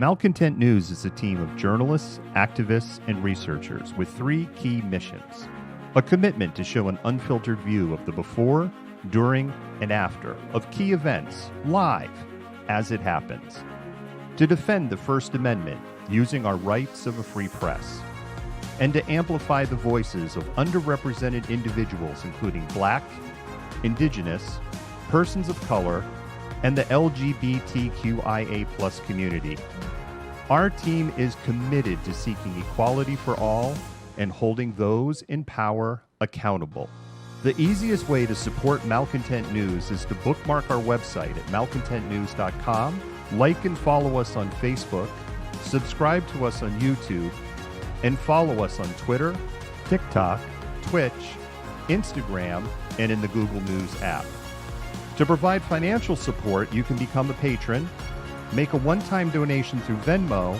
Malcontent News is a team of journalists, activists, and researchers with three key missions. A commitment to show an unfiltered view of the before, during, and after of key events live as it happens. To defend the First Amendment using our rights of a free press. And to amplify the voices of underrepresented individuals including Black, Indigenous, persons of color, and the LGBTQIA+ community. Our team is committed to seeking equality for all and holding those in power accountable. The easiest way to support Malcontent News is to bookmark our website at malcontentnews.com, like and follow us on Facebook, subscribe to us on YouTube, and follow us on Twitter, TikTok, Twitch, Instagram, and in the Google News app. To provide financial support, you can become a patron, make a one-time donation through Venmo,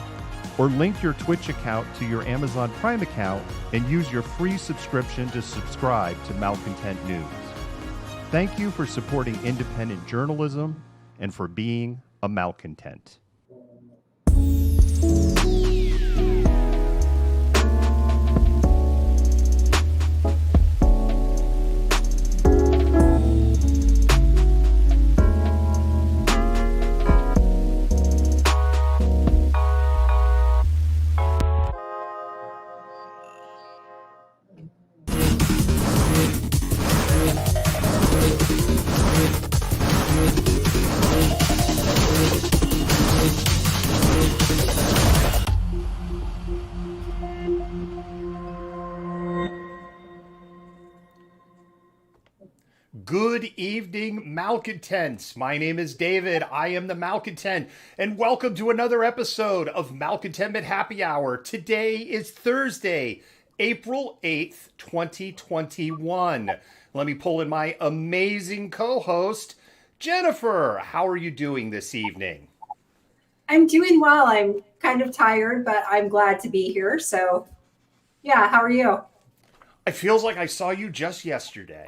or link your Twitch account to your Amazon Prime account and use your free subscription to subscribe to Malcontent News. Thank you for supporting independent journalism and for being a malcontent. Good evening, Malcontents. My name is David. I am the Malcontent, and welcome to another episode of Malcontentment Happy Hour. Today is Thursday, April 8th, 2021. Let me pull in my amazing co-host, Jennifer. How are you doing this evening? I'm doing well. I'm kind of tired, but I'm glad to be here. So, yeah, how are you? It feels like I saw you just yesterday.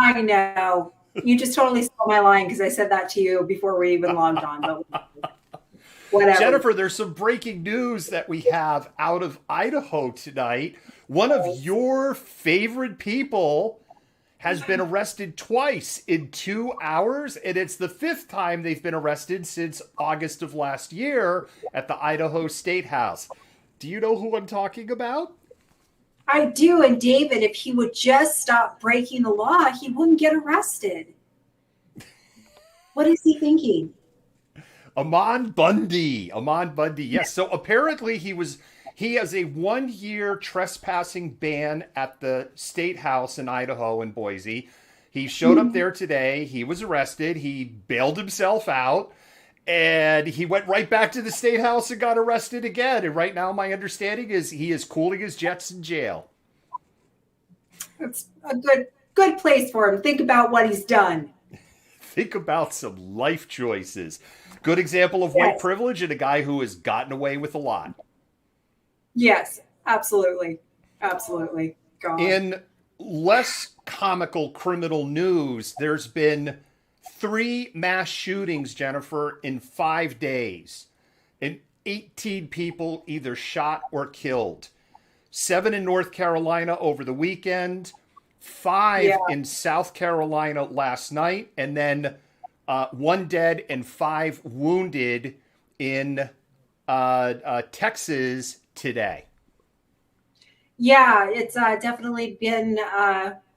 I know. You just totally stole my line because I said that to you before we even logged on. But whatever. Jennifer, there's some breaking news that we have out of Idaho tonight. One of your favorite people has been arrested twice in 2 hours, and it's the fifth time they've been arrested since August of last year at the Idaho State House. Do you know who I'm talking about? I do. And David, if he would just stop breaking the law, he wouldn't get arrested. What is he thinking? Amon Bundy. Amon Bundy. Yes. So apparently he has a 1-year trespassing ban at the State House in Idaho in Boise. He showed up there today. He was arrested. He bailed himself out. And he went right back to the State House and got arrested again. And right now, my understanding is he is cooling his jets in jail. It's a good place for him. Think about what he's done. Think about some life choices. Good example of white privilege and a guy who has gotten away with a lot. Yes, absolutely. Absolutely. God. In less comical criminal news, there's been 3 mass shootings, Jennifer, in 5 days. And 18 people either shot or killed. 7 in North Carolina over the weekend. 5 in South Carolina last night. And then 1 dead and 5 wounded in Texas today. Yeah, it's definitely been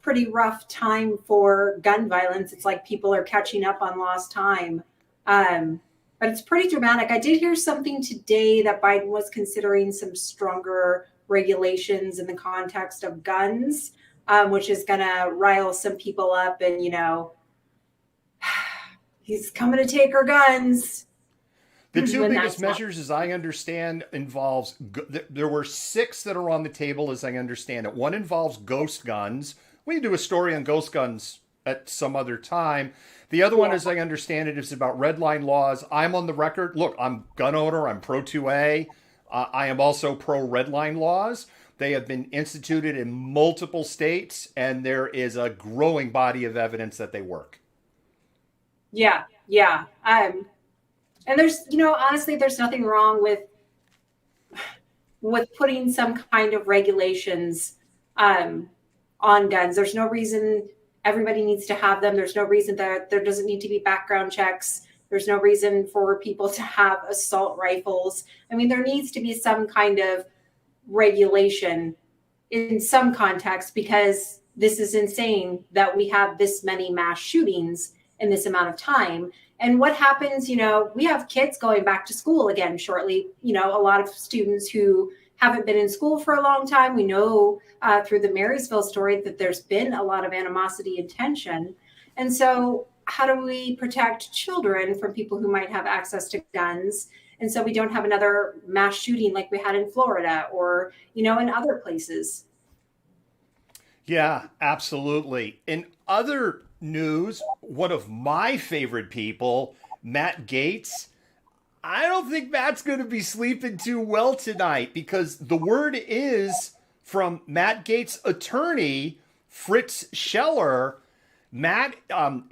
pretty rough time for gun violence. It's like people are catching up on lost time. But it's pretty dramatic. I did hear something today that Biden was considering some stronger regulations in the context of guns, which is going to rile some people up. And, he's coming to take our guns. The 2 biggest measures, as I understand, involves, there were 6 that are on the table, as I understand it. 1 involves ghost guns. We can do a story on ghost guns at some other time. The other one, as I understand it, is about red line laws. I'm on the record. Look, I'm gun owner. I'm pro 2A. I am also pro red line laws. They have been instituted in multiple states, and there is a growing body of evidence that they work. Yeah. And there's, honestly, there's nothing wrong with putting some kind of regulations um, on guns. There's no reason everybody needs to have them. There's no reason that there doesn't need to be background checks. There's no reason for people to have assault rifles. I mean, there needs to be some kind of regulation in some context, because this is insane that we have this many mass shootings in this amount of time. And what happens, we have kids going back to school again shortly, a lot of students who haven't been in school for a long time. We know through the Marysville story that there's been a lot of animosity and tension. And so how do we protect children from people who might have access to guns? And so we don't have another mass shooting like we had in Florida or, in other places. Yeah, absolutely. In other news, one of my favorite people, Matt Gaetz, I don't think Matt's going to be sleeping too well tonight, because the word is from Matt Gaetz' attorney, Fritz Scheller,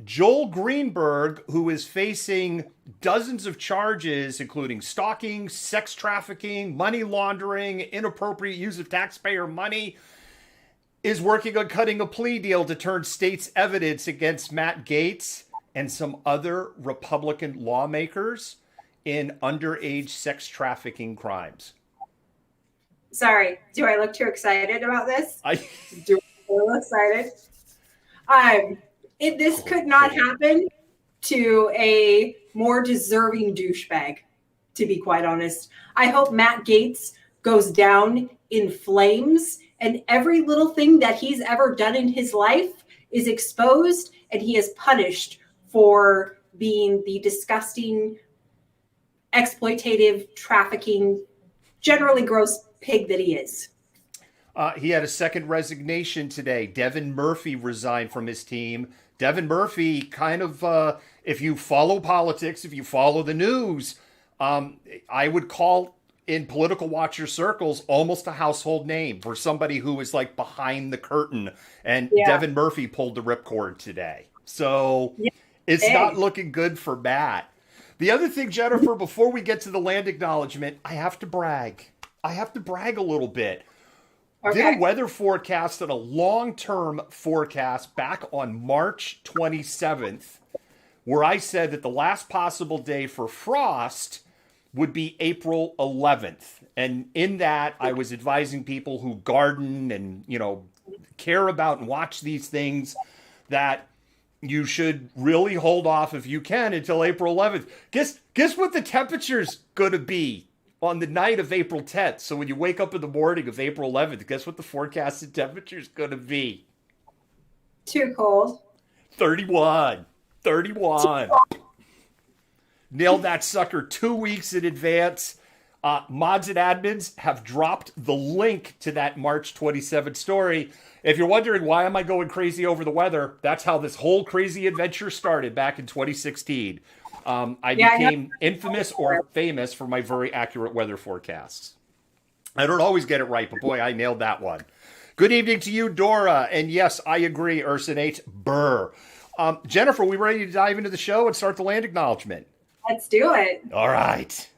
Joel Greenberg, who is facing dozens of charges, including stalking, sex trafficking, money laundering, inappropriate use of taxpayer money, is working on cutting a plea deal to turn state's evidence against Matt Gaetz and some other Republican lawmakers in underage sex trafficking crimes. Sorry, do I look too excited about this? Do I look excited? This could not happen to a more deserving douchebag, to be quite honest. I hope Matt Gaetz goes down in flames and every little thing that he's ever done in his life is exposed and he is punished for being the disgusting, exploitative, trafficking, generally gross pig that he is. He had a second resignation today. Devin Murphy resigned from his team. Devin Murphy, kind of, if you follow politics, if you follow the news, I would call in political watcher circles almost a household name for somebody who is like behind the curtain. And Devin Murphy pulled the ripcord today. So it's not looking good for Matt. The other thing, Jennifer, before we get to the land acknowledgement, I have to brag. I have to brag a little bit. Okay. Did a weather forecast and a long-term forecast back on March 27th, where I said that the last possible day for frost would be April 11th. And in that, I was advising people who garden and, care about and watch these things that you should really hold off if you can until April 11th. Guess what the temperature's going to be on the night of April 10th. So when you wake up in the morning of April 11th, guess what the forecasted temperature is going to be? Too cold. 31. Nailed that sucker 2 weeks in advance. Mods and admins have dropped the link to that March 27th story. If you're wondering why am I going crazy over the weather, that's how this whole crazy adventure started back in 2016. I became infamous or famous for my very accurate weather forecasts. I don't always get it right, but boy, I nailed that one. Good evening to you, Dora. And yes, I agree, Ursinate Burr. Jennifer, we ready to dive into the show and start the land acknowledgement? Let's do it. All right.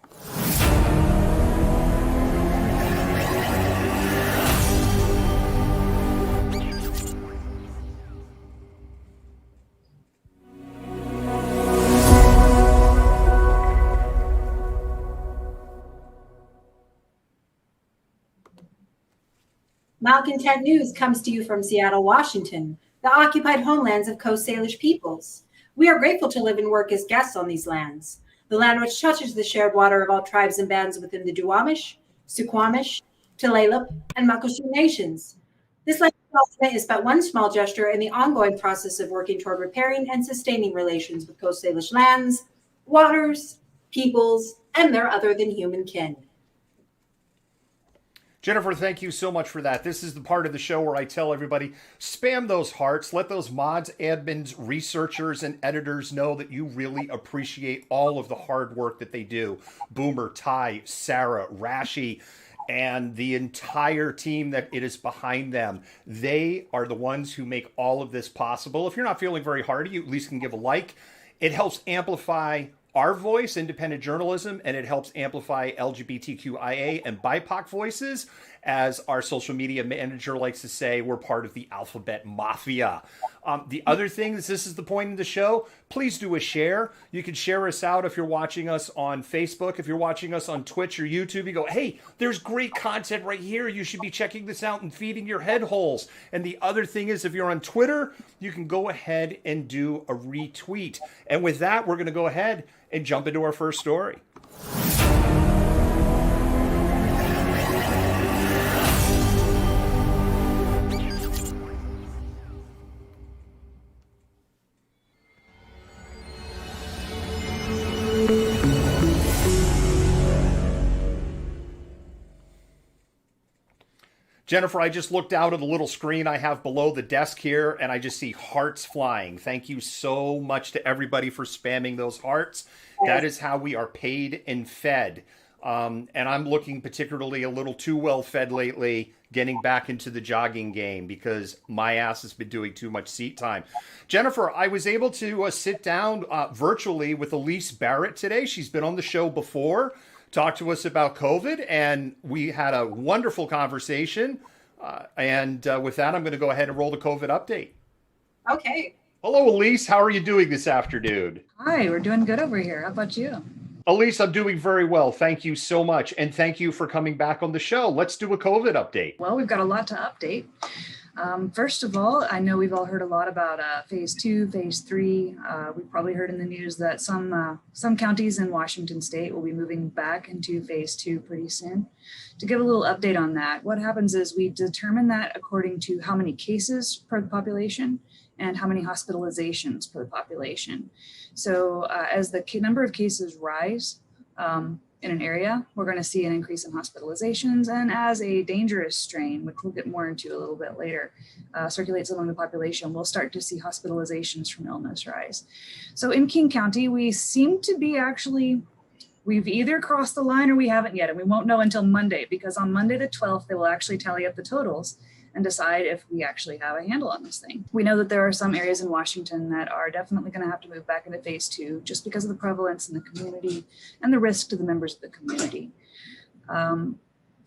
Malcontent News comes to you from Seattle, Washington, the occupied homelands of Coast Salish peoples. We are grateful to live and work as guests on these lands, the land which touches the shared water of all tribes and bands within the Duwamish, Suquamish, Tulalip, and Muckleshoot nations. This land acknowledgement is but one small gesture in the ongoing process of working toward repairing and sustaining relations with Coast Salish lands, waters, peoples, and their other than human kin. Jennifer, thank you so much for that. This is the part of the show where I tell everybody, spam those hearts. Let those mods, admins, researchers, and editors know that you really appreciate all of the hard work that they do. Boomer, Ty, Sarah, Rashi, and the entire team that it is behind them. They are the ones who make all of this possible. If you're not feeling very hard, you at least can give a like. It helps amplify our voice, independent journalism, and it helps amplify LGBTQIA and BIPOC voices. As our social media manager likes to say, we're part of the alphabet mafia. The other thing is, this is the point of the show, please do a share. You can share us out if you're watching us on Facebook. If you're watching us on Twitch or YouTube, you go, hey, there's great content right here. You should be checking this out and feeding your head holes. And the other thing is, if you're on Twitter, you can go ahead and do a retweet. And with that, we're going to go ahead and jump into our first story. Jennifer, I just looked out at the little screen I have below the desk here, and I just see hearts flying. Thank you so much to everybody for spamming those hearts. That is how we are paid and fed. And I'm looking particularly a little too well fed lately, getting back into the jogging game because my ass has been doing too much seat time. Jennifer, I was able to sit down virtually with Elise Barrett today. She's been on the show before. Talk to us about COVID, and we had a wonderful conversation. With that, I'm going to go ahead and roll the COVID update. Okay. Hello, Elise. How are you doing this afternoon? Hi, we're doing good over here. How about you? Elise, I'm doing very well. Thank you so much. And thank you for coming back on the show. Let's do a COVID update. Well, we've got a lot to update. First of all, I know we've all heard a lot about phase 2, phase 3. We've probably heard in the news that some counties in Washington state will be moving back into phase 2 pretty soon. To give a little update on that, what happens is we determine that according to how many cases per the population and how many hospitalizations per the population. So as the number of cases rise, in an area, we're going to see an increase in hospitalizations, and as a dangerous strain, which we'll get more into a little bit later, circulates among the population, we'll start to see hospitalizations from illness rise. So in King County, we seem to be we've either crossed the line or we haven't yet, and we won't know until Monday, because on Monday the 12th, they will actually tally up the totals and decide if we actually have a handle on this thing. We know that there are some areas in Washington that are definitely going to have to move back into phase 2 just because of the prevalence in the community and the risk to the members of the community.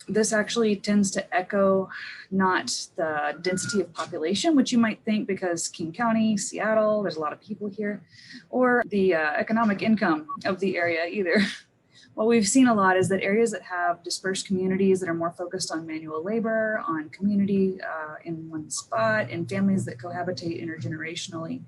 This actually tends to echo not the density of population, which you might think because King County, Seattle, there's a lot of people here, or the economic income of the area either. What we've seen a lot is that areas that have dispersed communities that are more focused on manual labor, on community in one spot, and families that cohabitate intergenerationally,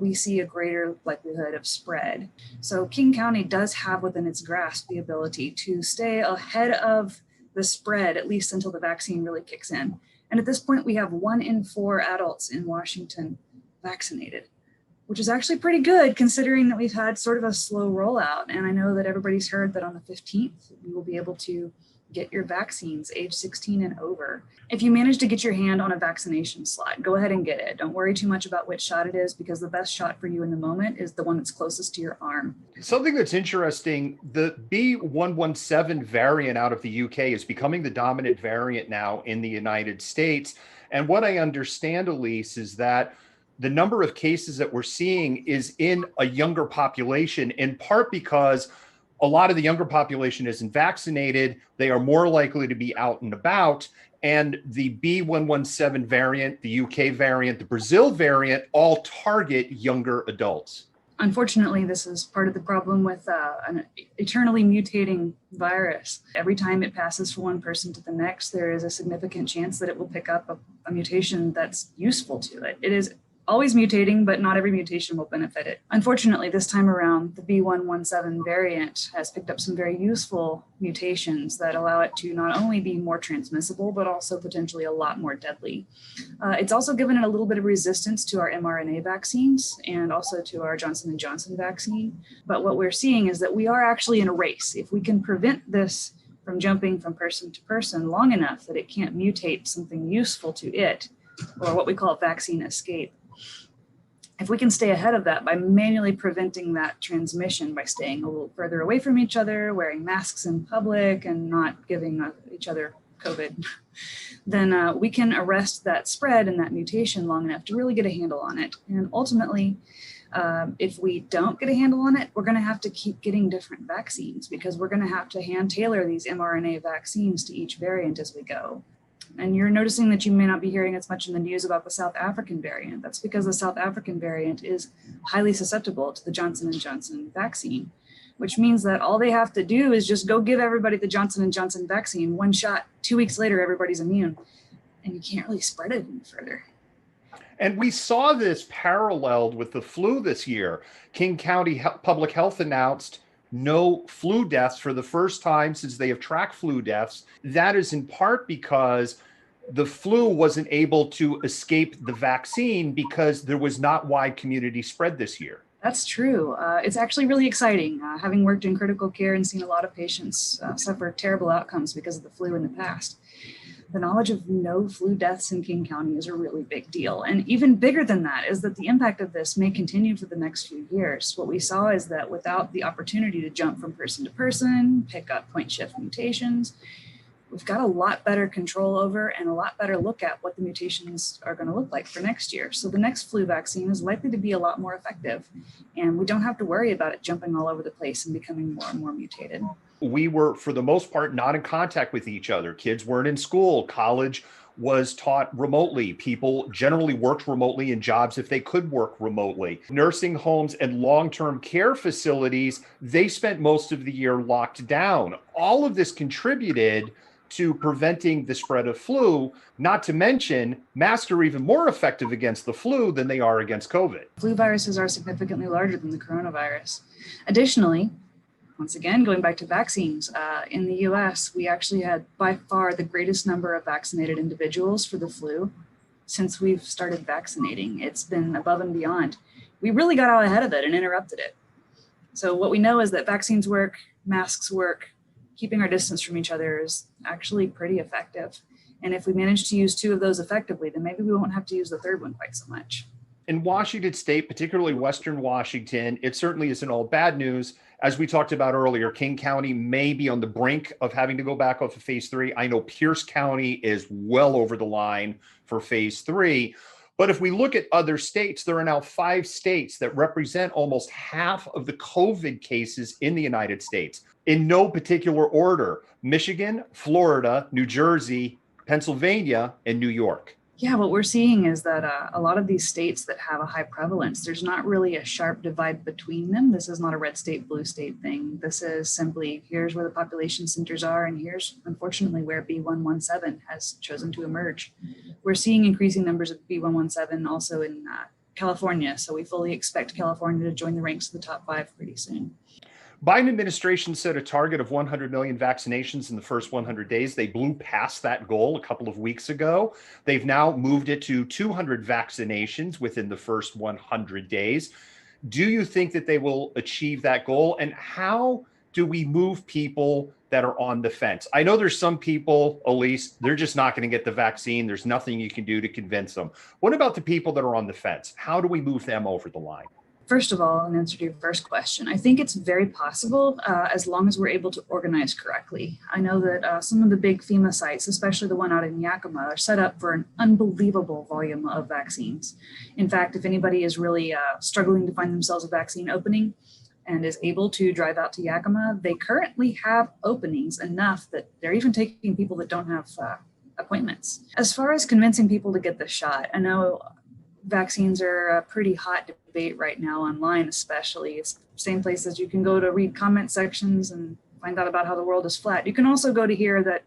we see a greater likelihood of spread. So King County does have within its grasp the ability to stay ahead of the spread, at least until the vaccine really kicks in. And at this point, we have 1 in 4 adults in Washington vaccinated, which is actually pretty good considering that we've had sort of a slow rollout. And I know that everybody's heard that on the 15th, you will be able to get your vaccines age 16 and over. If you manage to get your hand on a vaccination slot, go ahead and get it. Don't worry too much about which shot it is, because the best shot for you in the moment is the one that's closest to your arm. Something that's interesting, the B117 variant out of the UK is becoming the dominant variant now in the United States. And what I understand, Elise, is that the number of cases that we're seeing is in a younger population, in part because a lot of the younger population isn't vaccinated. They are more likely to be out and about. And the B117 variant, the UK variant, the Brazil variant, all target younger adults. Unfortunately, this is part of the problem with an eternally mutating virus. Every time it passes from one person to the next, there is a significant chance that it will pick up a mutation that's useful to it. It is always mutating, but not every mutation will benefit it. Unfortunately, this time around, the B117 variant has picked up some very useful mutations that allow it to not only be more transmissible, but also potentially a lot more deadly. It's also given it a little bit of resistance to our mRNA vaccines and also to our Johnson & Johnson vaccine. But what we're seeing is that we are actually in a race. If we can prevent this from jumping from person to person long enough that it can't mutate something useful to it, or what we call vaccine escape, if we can stay ahead of that by manually preventing that transmission by staying a little further away from each other, wearing masks in public, and not giving each other COVID, then we can arrest that spread and that mutation long enough to really get a handle on it. And ultimately, If we don't get a handle on it, we're going to have to keep getting different vaccines because we're going to have to hand tailor these mRNA vaccines to each variant as we go. And you're noticing that you may not be hearing as much in the news about the South African variant. That's because the South African variant is highly susceptible to the Johnson & Johnson vaccine, which means that all they have to do is just go give everybody the Johnson & Johnson vaccine, one shot, 2 weeks later, everybody's immune. And you can't really spread it any further. And we saw this paralleled with the flu this year. King County Public Health announced no flu deaths for the first time since they have tracked flu deaths. That is in part because the flu wasn't able to escape the vaccine because there was not wide community spread this year. That's true. It's actually really exciting. Having worked in critical care and seen a lot of patients suffer terrible outcomes because of the flu in the past, the knowledge of no flu deaths in King County is a really big deal. And even bigger than that is that the impact of this may continue for the next few years. What we saw is that without the opportunity to jump from person to person, pick up point shift mutations, we've got a lot better control over and a lot better look at what the mutations are going to look like for next year. So the next flu vaccine is likely to be a lot more effective. And we don't have to worry about it jumping all over the place and becoming more and more mutated. We were, for the most part, not in contact with each other. Kids weren't in school. College was taught remotely. People generally worked remotely in jobs if they could work remotely. Nursing homes and long-term care facilities, they spent most of the year locked down. All of this contributed to preventing the spread of flu, not to mention masks are even more effective against the flu than they are against COVID. Flu viruses are significantly larger than the coronavirus. Additionally, once again, going back to vaccines, in the US, we actually had by far the greatest number of vaccinated individuals for the flu since we've started vaccinating. It's been above and beyond. We really got out ahead of it and interrupted it. So what we know is that vaccines work, masks work, keeping our distance from each other is actually pretty effective. And if we manage to use 2 of those effectively, then maybe we won't have to use the 3rd one quite so much. In Washington State, particularly Western Washington, it certainly isn't all bad news. As we talked about earlier, King County may be on the brink of having to go back off of phase 3. I know Pierce County is well over the line for phase 3. But if we look at other states, there are now 5 states that represent almost half of the COVID cases in the United States. In no particular order: Michigan, Florida, New Jersey, Pennsylvania, and New York. Yeah, what we're seeing is that a lot of these states that have a high prevalence, there's not really a sharp divide between them. This is not a red state, blue state thing. This is simply, here's where the population centers are, and here's, unfortunately, where B117 has chosen to emerge. We're seeing increasing numbers of B117 also in California, so we fully expect California to join the ranks of the top 5 pretty soon. Biden administration set a target of 100 million vaccinations in the first 100 days. They blew past that goal a couple of weeks ago. They've now moved it to 200 vaccinations within the first 100 days. Do you think that they will achieve that goal? And how do we move people that are on the fence? I know there's some people, Elise, they're just not going to get the vaccine. There's nothing you can do to convince them. What about the people that are on the fence? How do we move them over the line? First of all, in answer to your first question, I think it's very possible as long as we're able to organize correctly. I know that some of the big FEMA sites, especially the one out in Yakima, are set up for an unbelievable volume of vaccines. In fact, if anybody is really struggling to find themselves a vaccine opening and is able to drive out to Yakima, they currently have openings enough that they're even taking people that don't have appointments. As far as convincing people to get the shot, I know vaccines are a pretty hot debate right now online, especially. It's the same places you can go to read comment sections and find out about how the world is flat. You can also go to hear that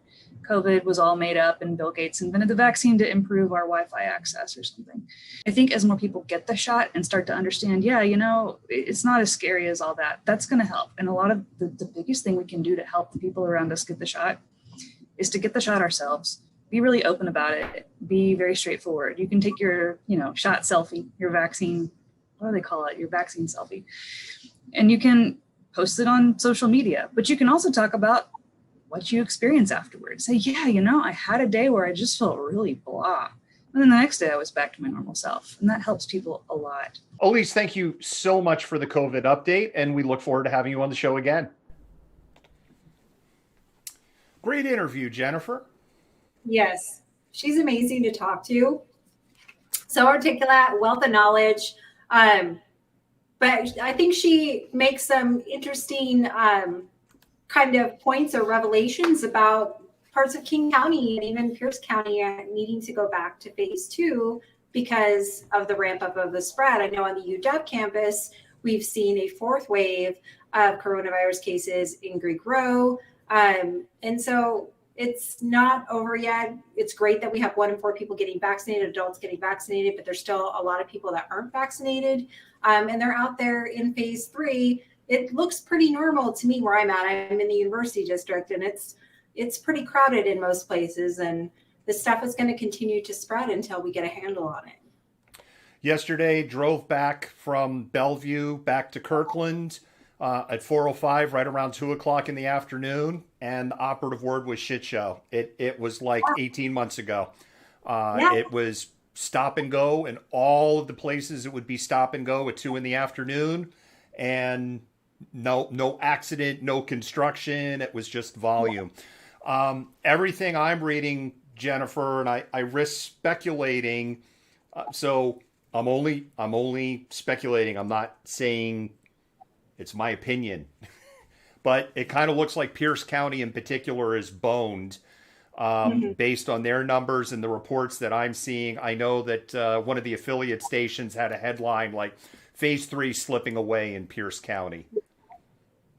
COVID was all made up and Bill Gates invented the vaccine to improve our Wi-Fi access or something. I think as more people get the shot and start to understand, it's not as scary as all that, that's going to help. And a lot of the biggest thing we can do to help the people around us get the shot is to get the shot ourselves. Be really open about it. Be very straightforward. You can take your, shot selfie, your vaccine, what do they call it? Your vaccine selfie. And you can post it on social media, but you can also talk about what you experience afterwards. Say, I had a day where I just felt really blah. And then the next day I was back to my normal self. And that helps people a lot. Elise, thank you so much for the COVID update. And we look forward to having you on the show again. Great interview, Jennifer. Yes, she's amazing to talk to. So articulate, wealth of knowledge. But I think she makes some interesting kind of points or revelations about parts of King County and even Pierce County needing to go back to phase 2 because of the ramp up of the spread. I know on the UW campus, we've seen a 4th wave of coronavirus cases in Greek Row. And so it's not over yet. It's great that we have 1 in 4 people getting vaccinated, adults getting vaccinated, but there's still a lot of people that aren't vaccinated. And they're out there in phase 3. It looks pretty normal to me where I'm at. I'm in the university district, and it's pretty crowded in most places. And this stuff is going to continue to spread until we get a handle on it. Yesterday, drove back from Bellevue back to Kirkland at 4:05, right around 2 o'clock in the afternoon. And the operative word was shit show. It was like 18 months ago. It was stop and go, and all of the places it would be stop and go at 2 in the afternoon, and no accident, no construction. It was just volume. Everything I'm reading, Jennifer, and I risk speculating. So I'm only speculating. I'm not saying it's my opinion, but it kind of looks like Pierce County in particular is boned. Based on their numbers and the reports that I'm seeing. I know that one of the affiliate stations had a headline like phase 3 slipping away in Pierce County.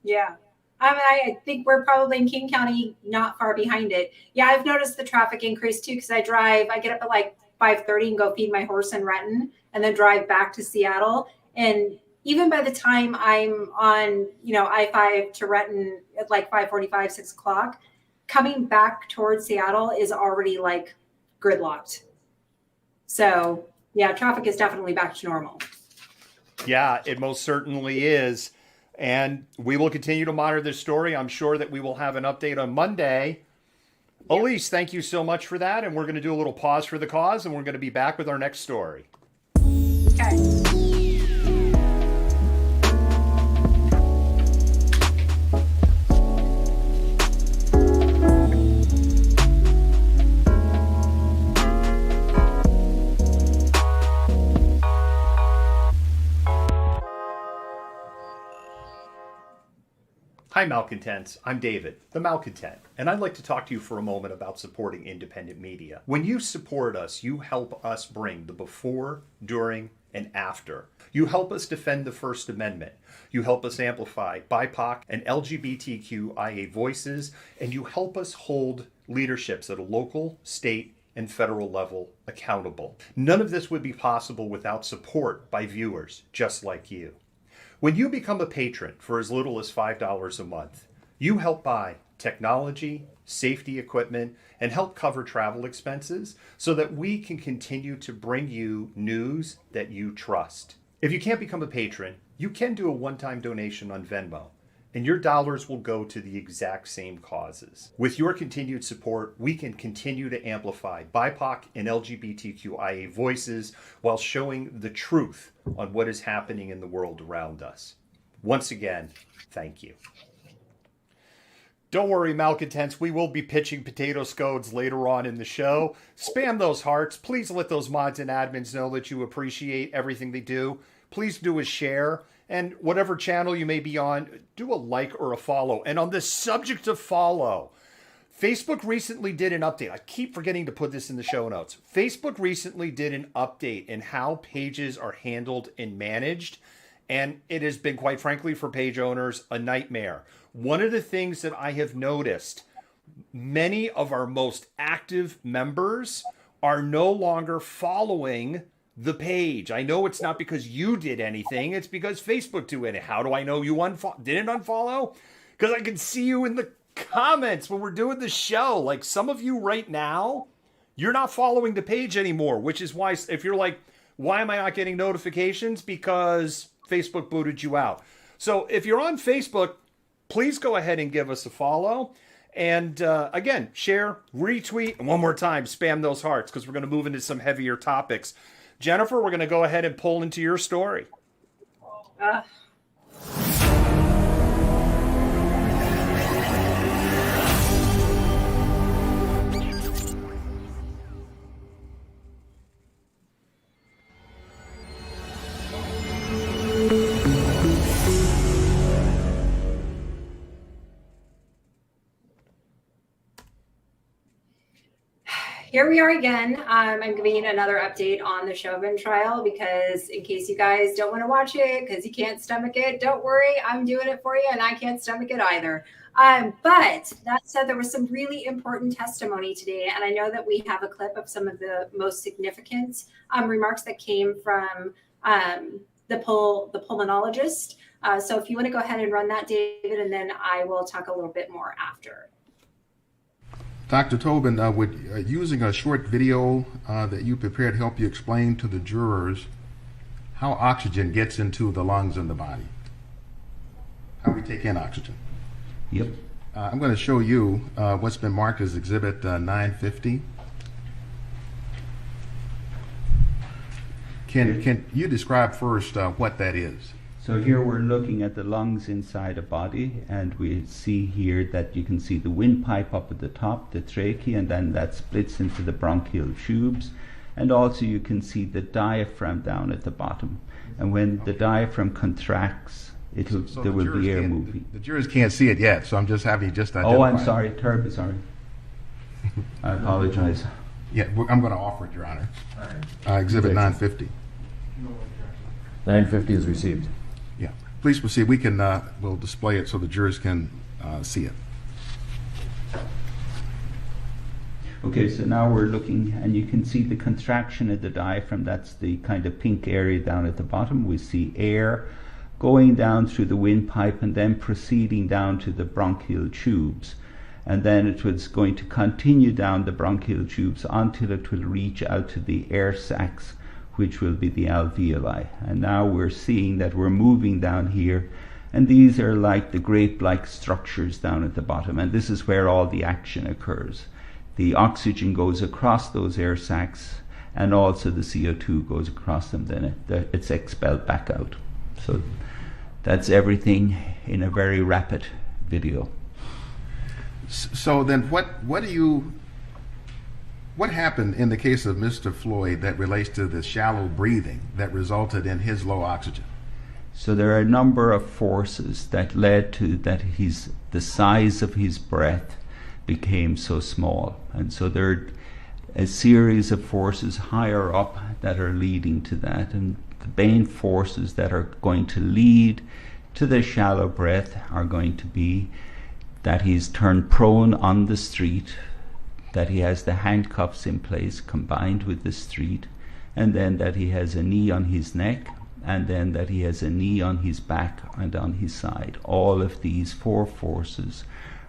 Yeah. I think we're probably in King County, not far behind it. Yeah, I've noticed the traffic increase too, because I get up at like 5:30 and go feed my horse in Renton and then drive back to Seattle. And even by the time I'm on, I-5 to Renton at like 5:45, 6 o'clock, coming back towards Seattle is already like gridlocked. So yeah, traffic is definitely back to normal. Yeah, it most certainly is. And we will continue to monitor this story. I'm sure that we will have an update on Monday. Yeah. Elise, thank you so much for that. And we're going to do a little pause for the cause, and we're going to be back with our next story. Okay. Hi, Malcontents. I'm David, the Malcontent, and I'd like to talk to you for a moment about supporting independent media. When you support us, you help us bring the before, during, and after. You help us defend the First Amendment. You help us amplify BIPOC and LGBTQIA voices, and you help us hold leaderships at a local, state, and federal level accountable. None of this would be possible without support by viewers just like you. When you become a patron for as little as $5 a month, you help buy technology, safety equipment, and help cover travel expenses so that we can continue to bring you news that you trust. If you can't become a patron, you can do a one-time donation on Venmo, and your dollars will go to the exact same causes. With your continued support, we can continue to amplify BIPOC and LGBTQIA voices while showing the truth on what is happening in the world around us. Once again, thank you. Don't worry, Malcontents, we will be pitching potato scodes later on in the show. Spam those hearts. Please let those mods and admins know that you appreciate everything they do. Please do a share. And whatever channel you may be on, do a like or a follow. And on the subject of follow, Facebook recently did an update. I keep forgetting to put this in the show notes. Facebook recently did an update in how pages are handled and managed. And it has been, quite frankly, for page owners, a nightmare. One of the things that I have noticed, many of our most active members are no longer following the page. I know it's not because you did anything. It's because Facebook did it. How do I know you didn't unfollow? Because I can see you in the comments when we're doing the show. Like some of you right now, you're not following the page anymore, which is why if you're like, why am I not getting notifications? Because Facebook booted you out. So if you're on Facebook, please go ahead and give us a follow. And again, share, retweet, and one more time, spam those hearts because we're going to move into some heavier topics. Jennifer, we're going to go ahead and pull into your story. Here we are again. I'm giving another update on the Chauvin trial because in case you guys don't want to watch it because you can't stomach it, don't worry, I'm doing it for you and I can't stomach it either. But that said, there was some really important testimony today, and I know that we have a clip of some of the most significant remarks that came from the pulmonologist. So if you want to go ahead and run that, David, and then I will talk a little bit more after. Dr. Tobin, would using a short video that you prepared help you explain to the jurors how oxygen gets into the lungs and the body? How we take in oxygen? Yep. I'm going to show you what's been marked as Exhibit 950. Can you describe first what that is? So here we're looking at the lungs inside a body, and we see here that you can see the windpipe up at the top, the trachea, and then that splits into the bronchial tubes. And also you can see the diaphragm down at the bottom. And when the diaphragm contracts, there will be air moving. The jurors can't see it yet, so I'm just having you just identify. Oh, I'm sorry, terribly sorry. I apologize. Yeah, I'm going to offer it, Your Honor. Exhibit 950. 950 is received. Yeah. Please proceed. We can, we'll display it so the jurors can see it. Okay, so now we're looking, and you can see the contraction of the diaphragm. That's the kind of pink area down at the bottom. We see air going down through the windpipe and then proceeding down to the bronchial tubes. And then it was going to continue down the bronchial tubes until it will reach out to the air sacs, which will be the alveoli. And now we're seeing that we're moving down here, and these are like the grape-like structures down at the bottom, and this is where all the action occurs. The oxygen goes across those air sacs, and also the CO2 goes across them, then it's expelled back out. So that's everything in a very rapid video. So then what happened in the case of Mr. Floyd that relates to the shallow breathing that resulted in his low oxygen? So there are a number of forces that led to that the size of his breath became so small. And so there are a series of forces higher up that are leading to that. And the main forces that are going to lead to the shallow breath are going to be that he's turned prone on the street, that he has the handcuffs in place combined with the street, and then that he has a knee on his neck, and then that he has a knee on his back and on his side. All of these four forces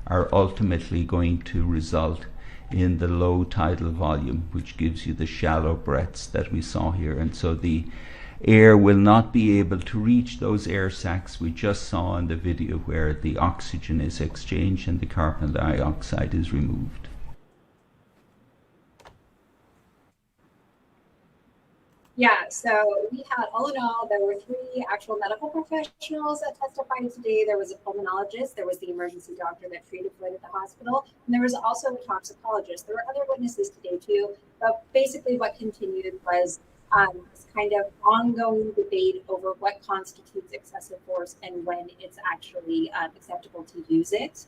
are ultimately going to result in the low tidal volume, which gives you the shallow breaths that we saw here. And so the air will not be able to reach those air sacs we just saw in the video where the oxygen is exchanged and the carbon dioxide is removed. Yeah, so we had, all in all, there were 3 actual medical professionals that testified today. There was a pulmonologist, there was the emergency doctor that treated Floyd at the hospital, and there was also a toxicologist. There were other witnesses today too, but basically what continued was this kind of ongoing debate over what constitutes excessive force and when it's actually acceptable to use it.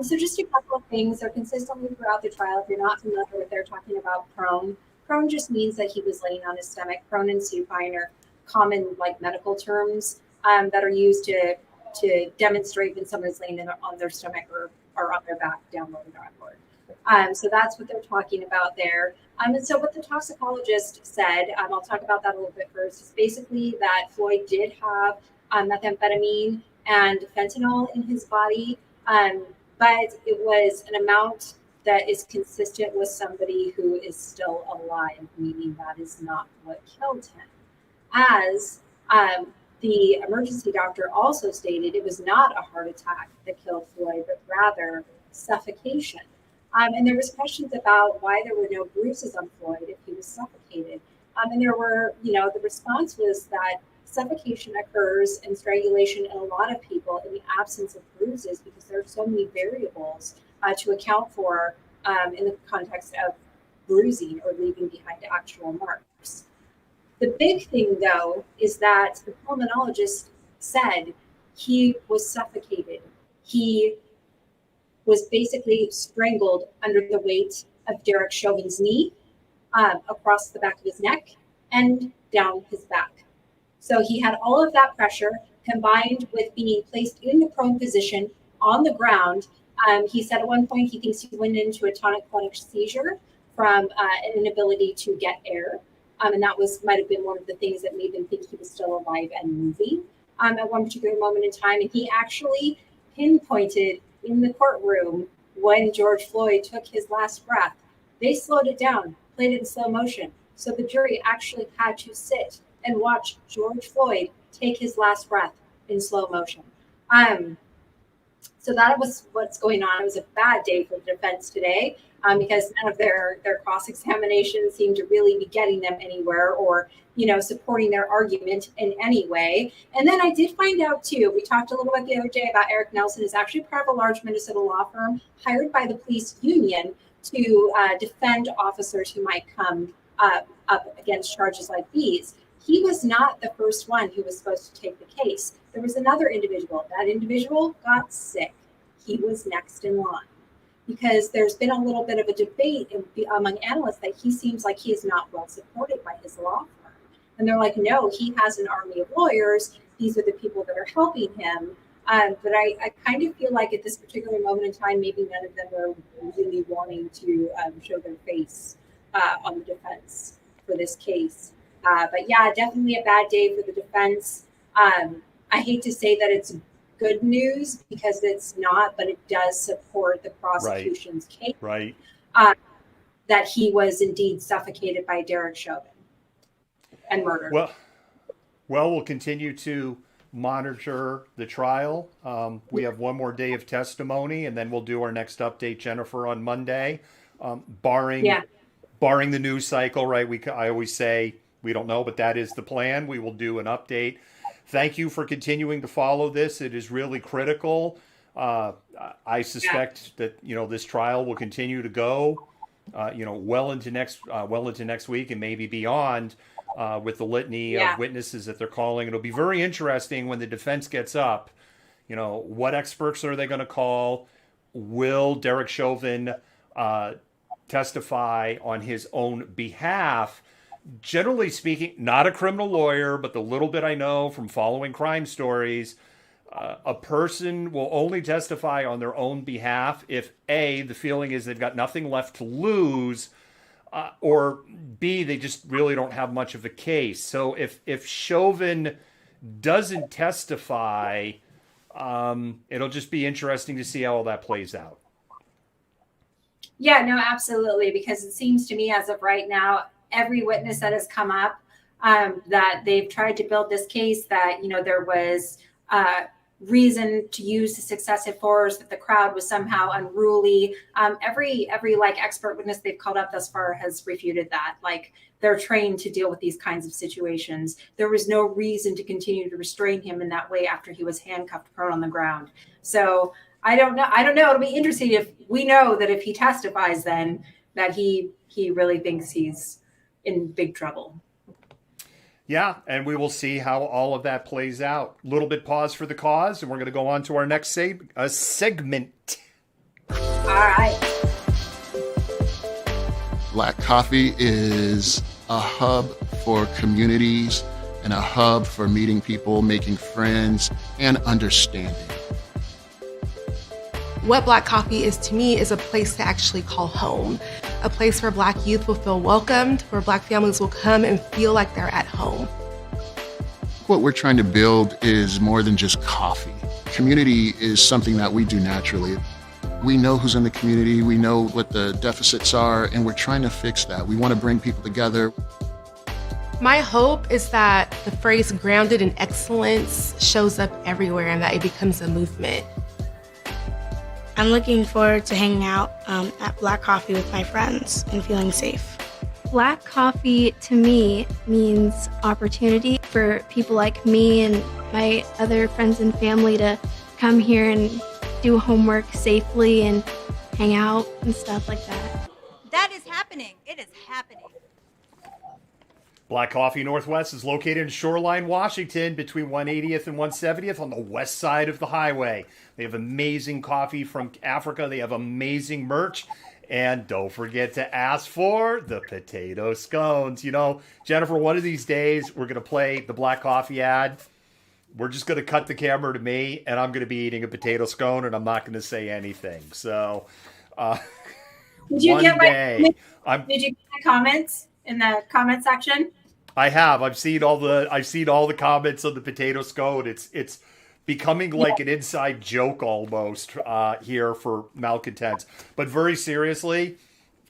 So just a couple of things. They're consistently throughout the trial. If you're not familiar with, they're talking about prone. Prone just means that he was laying on his stomach. Prone and supine are common like medical terms that are used to demonstrate when someone is laying on their stomach or on their back downward and downward. So that's what they're talking about there. And so what the toxicologist said, I'll talk about that a little bit first, is basically that Floyd did have methamphetamine and fentanyl in his body, but it was an amount that is consistent with somebody who is still alive, meaning that is not what killed him. As the emergency doctor also stated, it was not a heart attack that killed Floyd, but rather suffocation. And there was questions about why there were no bruises on Floyd if he was suffocated. And there were, the response was that suffocation occurs and strangulation in a lot of people in the absence of bruises because there are so many variables to account for in the context of bruising or leaving behind actual marks. The big thing, though, is that the pulmonologist said he was suffocated. He was basically strangled under the weight of Derek Chauvin's knee, across the back of his neck, and down his back. So he had all of that pressure combined with being placed in the prone position on the ground. He said at one point he thinks he went into a tonic-clonic seizure from an inability to get air. And that might have been one of the things that made them think he was still alive and moving at one particular moment in time. And he actually pinpointed in the courtroom when George Floyd took his last breath. They slowed it down, played it in slow motion. So the jury actually had to sit and watch George Floyd take his last breath in slow motion. So that was what's going on. It was a bad day for the defense today, because none of their cross-examination seemed to really be getting them anywhere or, supporting their argument in any way. And then I did find out too, we talked a little bit the other day about Eric Nelson is actually part of a large Minnesota law firm hired by the police union to defend officers who might come up against charges like these. He was not the first one who was supposed to take the case. There was another individual. That individual got sick. He was next in line because there's been a little bit of a debate among analysts that he seems like he is not well supported by his law firm. And they're like, no, he has an army of lawyers. These are the people that are helping him. But I kind of feel like at this particular moment in time, maybe none of them are really wanting to show their face on the defense for this case. But yeah, definitely a bad day for the defense. I hate to say that it's good news because it's not, but it does support the prosecution's case. Right. That he was indeed suffocated by Derek Chauvin and murdered. Well, we'll continue to monitor the trial. We have one more day of testimony, and then we'll do our next update, Jennifer, on Monday. Barring the news cycle, right? I always say, we don't know, but that is the plan. We will do an update. Thank you for continuing to follow this. It is really critical. I suspect that this trial will continue to go, well into next week and maybe beyond, with the litany of witnesses that they're calling. It'll be very interesting when the defense gets up. What experts are they going to call? Will Derek Chauvin testify on his own behalf? Generally speaking, not a criminal lawyer, but the little bit I know from following crime stories, a person will only testify on their own behalf if A, the feeling is they've got nothing left to lose, or B, they just really don't have much of a case. So if Chauvin doesn't testify, it'll just be interesting to see how all that plays out. Yeah, no, absolutely. Because it seems to me as of right now, every witness that has come up, that they've tried to build this case that, there was reason to use this excessive force, that the crowd was somehow unruly. Every expert witness they've called up thus far has refuted that. Like, they're trained to deal with these kinds of situations. There was no reason to continue to restrain him in that way after he was handcuffed prone on the ground. So I don't know. It'll be interesting if we know that if he testifies, then that he really thinks he's in big trouble. Yeah, and we will see how all of that plays out. A little bit pause for the cause, and we're going to go on to our next segment. All right. Black Coffee is a hub for communities and a hub for meeting people, making friends, and understanding. What Black Coffee is to me is a place to actually call home, a place where Black youth will feel welcomed, where Black families will come and feel like they're at home. What we're trying to build is more than just coffee. Community is something that we do naturally. We know who's in the community, we know what the deficits are, and we're trying to fix that. We want to bring people together. My hope is that the phrase grounded in excellence shows up everywhere and that it becomes a movement. I'm looking forward to hanging out at Black Coffee with my friends and feeling safe. Black Coffee to me means opportunity for people like me and my other friends and family to come here and do homework safely and hang out and stuff like that. That is happening. It is happening. Black Coffee Northwest is located in Shoreline, Washington, between 180th and 170th on the west side of the highway. They have amazing coffee from Africa. They have amazing merch. And don't forget to ask for the potato scones. You know, Jennifer, one of these days we're going to play the black coffee ad. We're just going to cut the camera to me, and I'm going to be eating a potato scone, and I'm not going to say anything. So, did you get day, did you get the comments in the comment section? I have. I've seen all the comments on the potato scone. It's becoming like an inside joke almost here for Malcontents. But very seriously,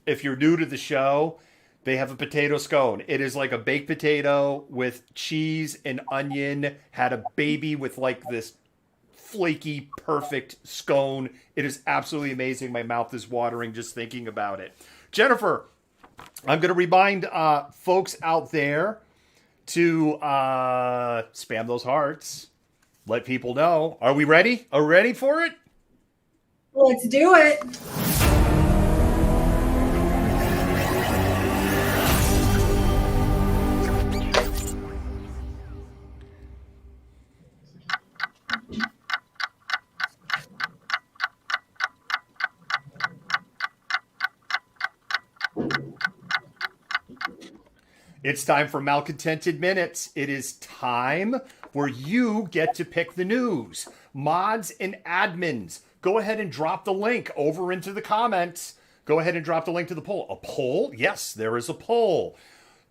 if you're new to the show, they have a potato scone. It is like a baked potato with cheese and onion, had a baby with like this flaky, perfect scone. It is absolutely amazing. My mouth is watering just thinking about it. Jennifer, I'm going to remind folks out there to spam those hearts. Let people know. Are we ready? Are we ready for it? Let's do it. It's time for Malcontented Minutes. It is time where you get to pick the news. Mods and admins, go ahead and drop the link over into the comments. Go ahead and drop the link to the poll. A poll? Yes, there is a poll.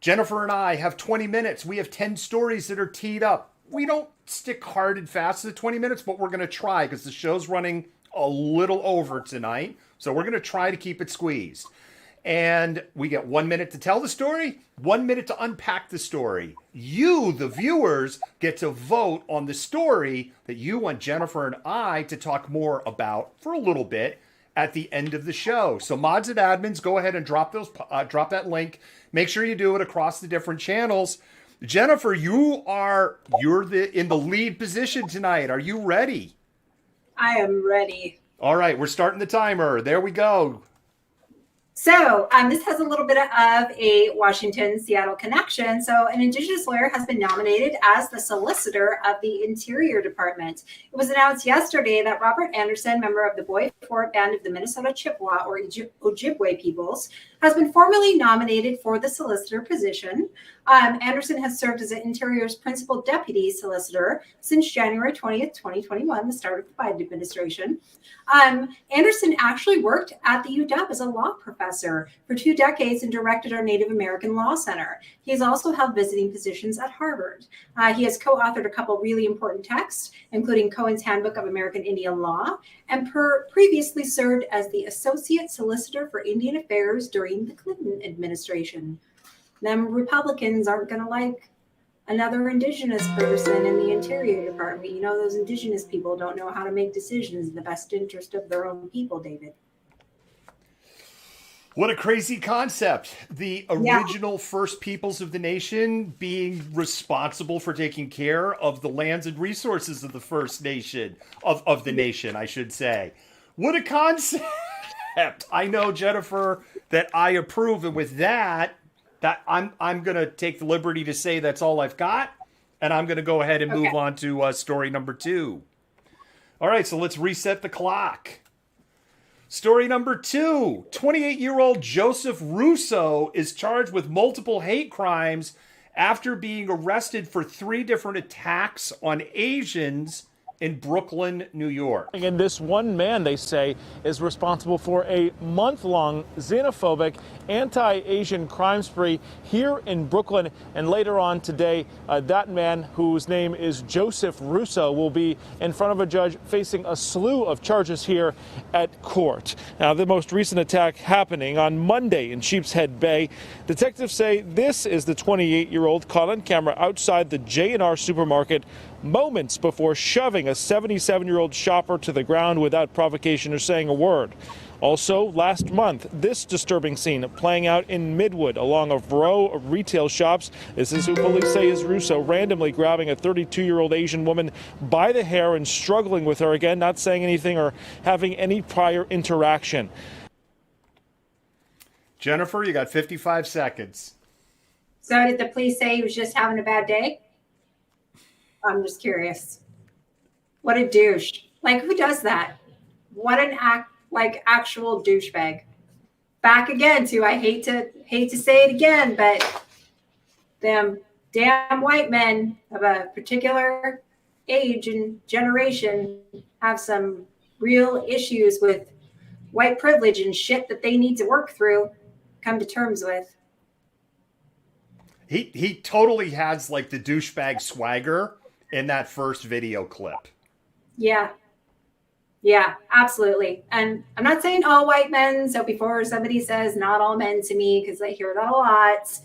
Jennifer and I have 20 minutes. We have 10 stories that are teed up. We don't stick hard and fast to the 20 minutes, but we're going to try because the show's running a little over tonight. So we're going to try to keep it squeezed. And we get 1 minute to tell the story, 1 minute to unpack the story. You, the viewers, get to vote on the story that you want Jennifer and I to talk more about for a little bit at the end of the show. So mods and admins, go ahead and drop that link. Make sure you do it across the different channels. Jennifer, you're in the lead position tonight. Are you ready? I am ready. All right, we're starting the timer. There we go. So this has a little bit of a Washington-Seattle connection. So an Indigenous lawyer has been nominated as the solicitor of the Interior Department. It was announced yesterday that Robert Anderson, member of the Boy Fort Band of the Minnesota Chippewa or Ojibwe peoples, has been formally nominated for the solicitor position. Anderson has served as the Interior's principal deputy solicitor since January 20th, 2021, the start of the Biden administration. Anderson actually worked at the UW as a law professor for 2 decades and directed our Native American Law Center. He has also held visiting positions at Harvard. He has co-authored a couple really important texts, including Cohen's Handbook of American Indian Law, and previously served as the Associate Solicitor for Indian Affairs during the Clinton administration. Them Republicans aren't going to like another Indigenous person in the Interior Department. You know, those Indigenous people don't know how to make decisions in the best interest of their own people, David. What a crazy concept. The original first peoples of the nation being responsible for taking care of the lands and resources of the First Nation, of the nation, I should say. What a concept. I know, Jennifer, that I approve. And with that I'm going to take the liberty to say that's all I've got. And I'm going to go ahead and move on to story number 2. All right, so let's reset the clock. Story number 2, 28-year-old Joseph Russo is charged with multiple hate crimes after being arrested for 3 different attacks on Asians in Brooklyn, New York. And this one man, they say, is responsible for a month-long xenophobic, anti-Asian crime spree here in Brooklyn. And later on today, that man, whose name is Joseph Russo, will be in front of a judge facing a slew of charges here at court. Now, the most recent attack happening on Monday in Sheepshead Bay. Detectives say this is the 28-year-old caught on camera outside the J&R supermarket moments before shoving a 77-year-old shopper to the ground without provocation or saying a word. Also, last month, this disturbing scene playing out in Midwood along a row of retail shops. This is who police say is Russo, randomly grabbing a 32-year-old Asian woman by the hair and struggling with her, again, not saying anything or having any prior interaction. Jennifer, you got 55 seconds. So did the police say he was just having a bad day? I'm just curious. What a douche. Like, who does that? What an actual douchebag. back again to, I hate to say it again, but them damn white men of a particular age and generation have some real issues with white privilege and shit that they need to work through, come to terms with. He totally has like the douchebag swagger in that first video clip. Yeah, absolutely. And I'm not saying all white men. So before somebody says not all men to me, because I hear that a lot,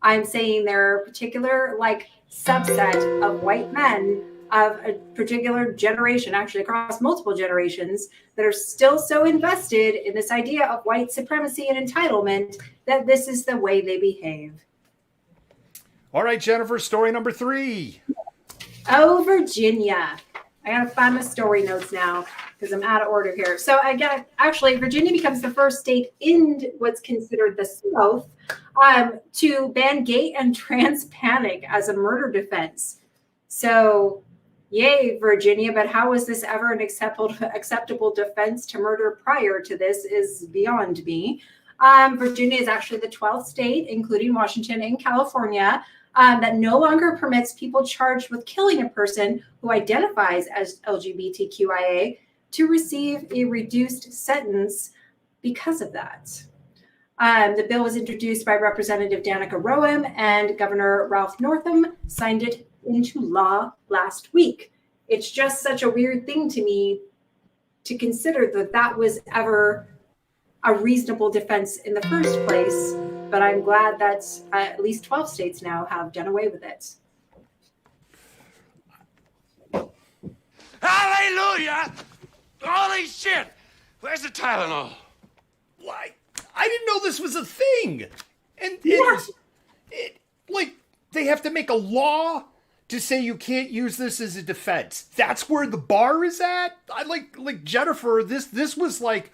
I'm saying there are a particular like subset of white men of a particular generation, actually across multiple generations, that are still so invested in this idea of white supremacy and entitlement that this is the way they behave. All right, Jennifer, story number 3. Oh, Virginia. I gotta find my story notes now because I'm out of order here. So actually, Virginia becomes the first state in what's considered the South to ban gay and trans panic as a murder defense. So yay, Virginia, but how was this ever an acceptable defense to murder prior to this is beyond me. Virginia is actually the 12th state, including Washington and California, that no longer permits people charged with killing a person who identifies as LGBTQIA to receive a reduced sentence because of that. The bill was introduced by Representative Danica Roem, and Governor Ralph Northam signed it into law last week. It's just such a weird thing to me to consider that was ever a reasonable defense in the first place. But I'm glad that at least 12 states now have done away with it. Hallelujah! Holy shit! Where's the Tylenol? Why? I didn't know this was a thing. And like they have to make a law to say you can't use this as a defense. That's where the bar is at. I like Jennifer. This was like.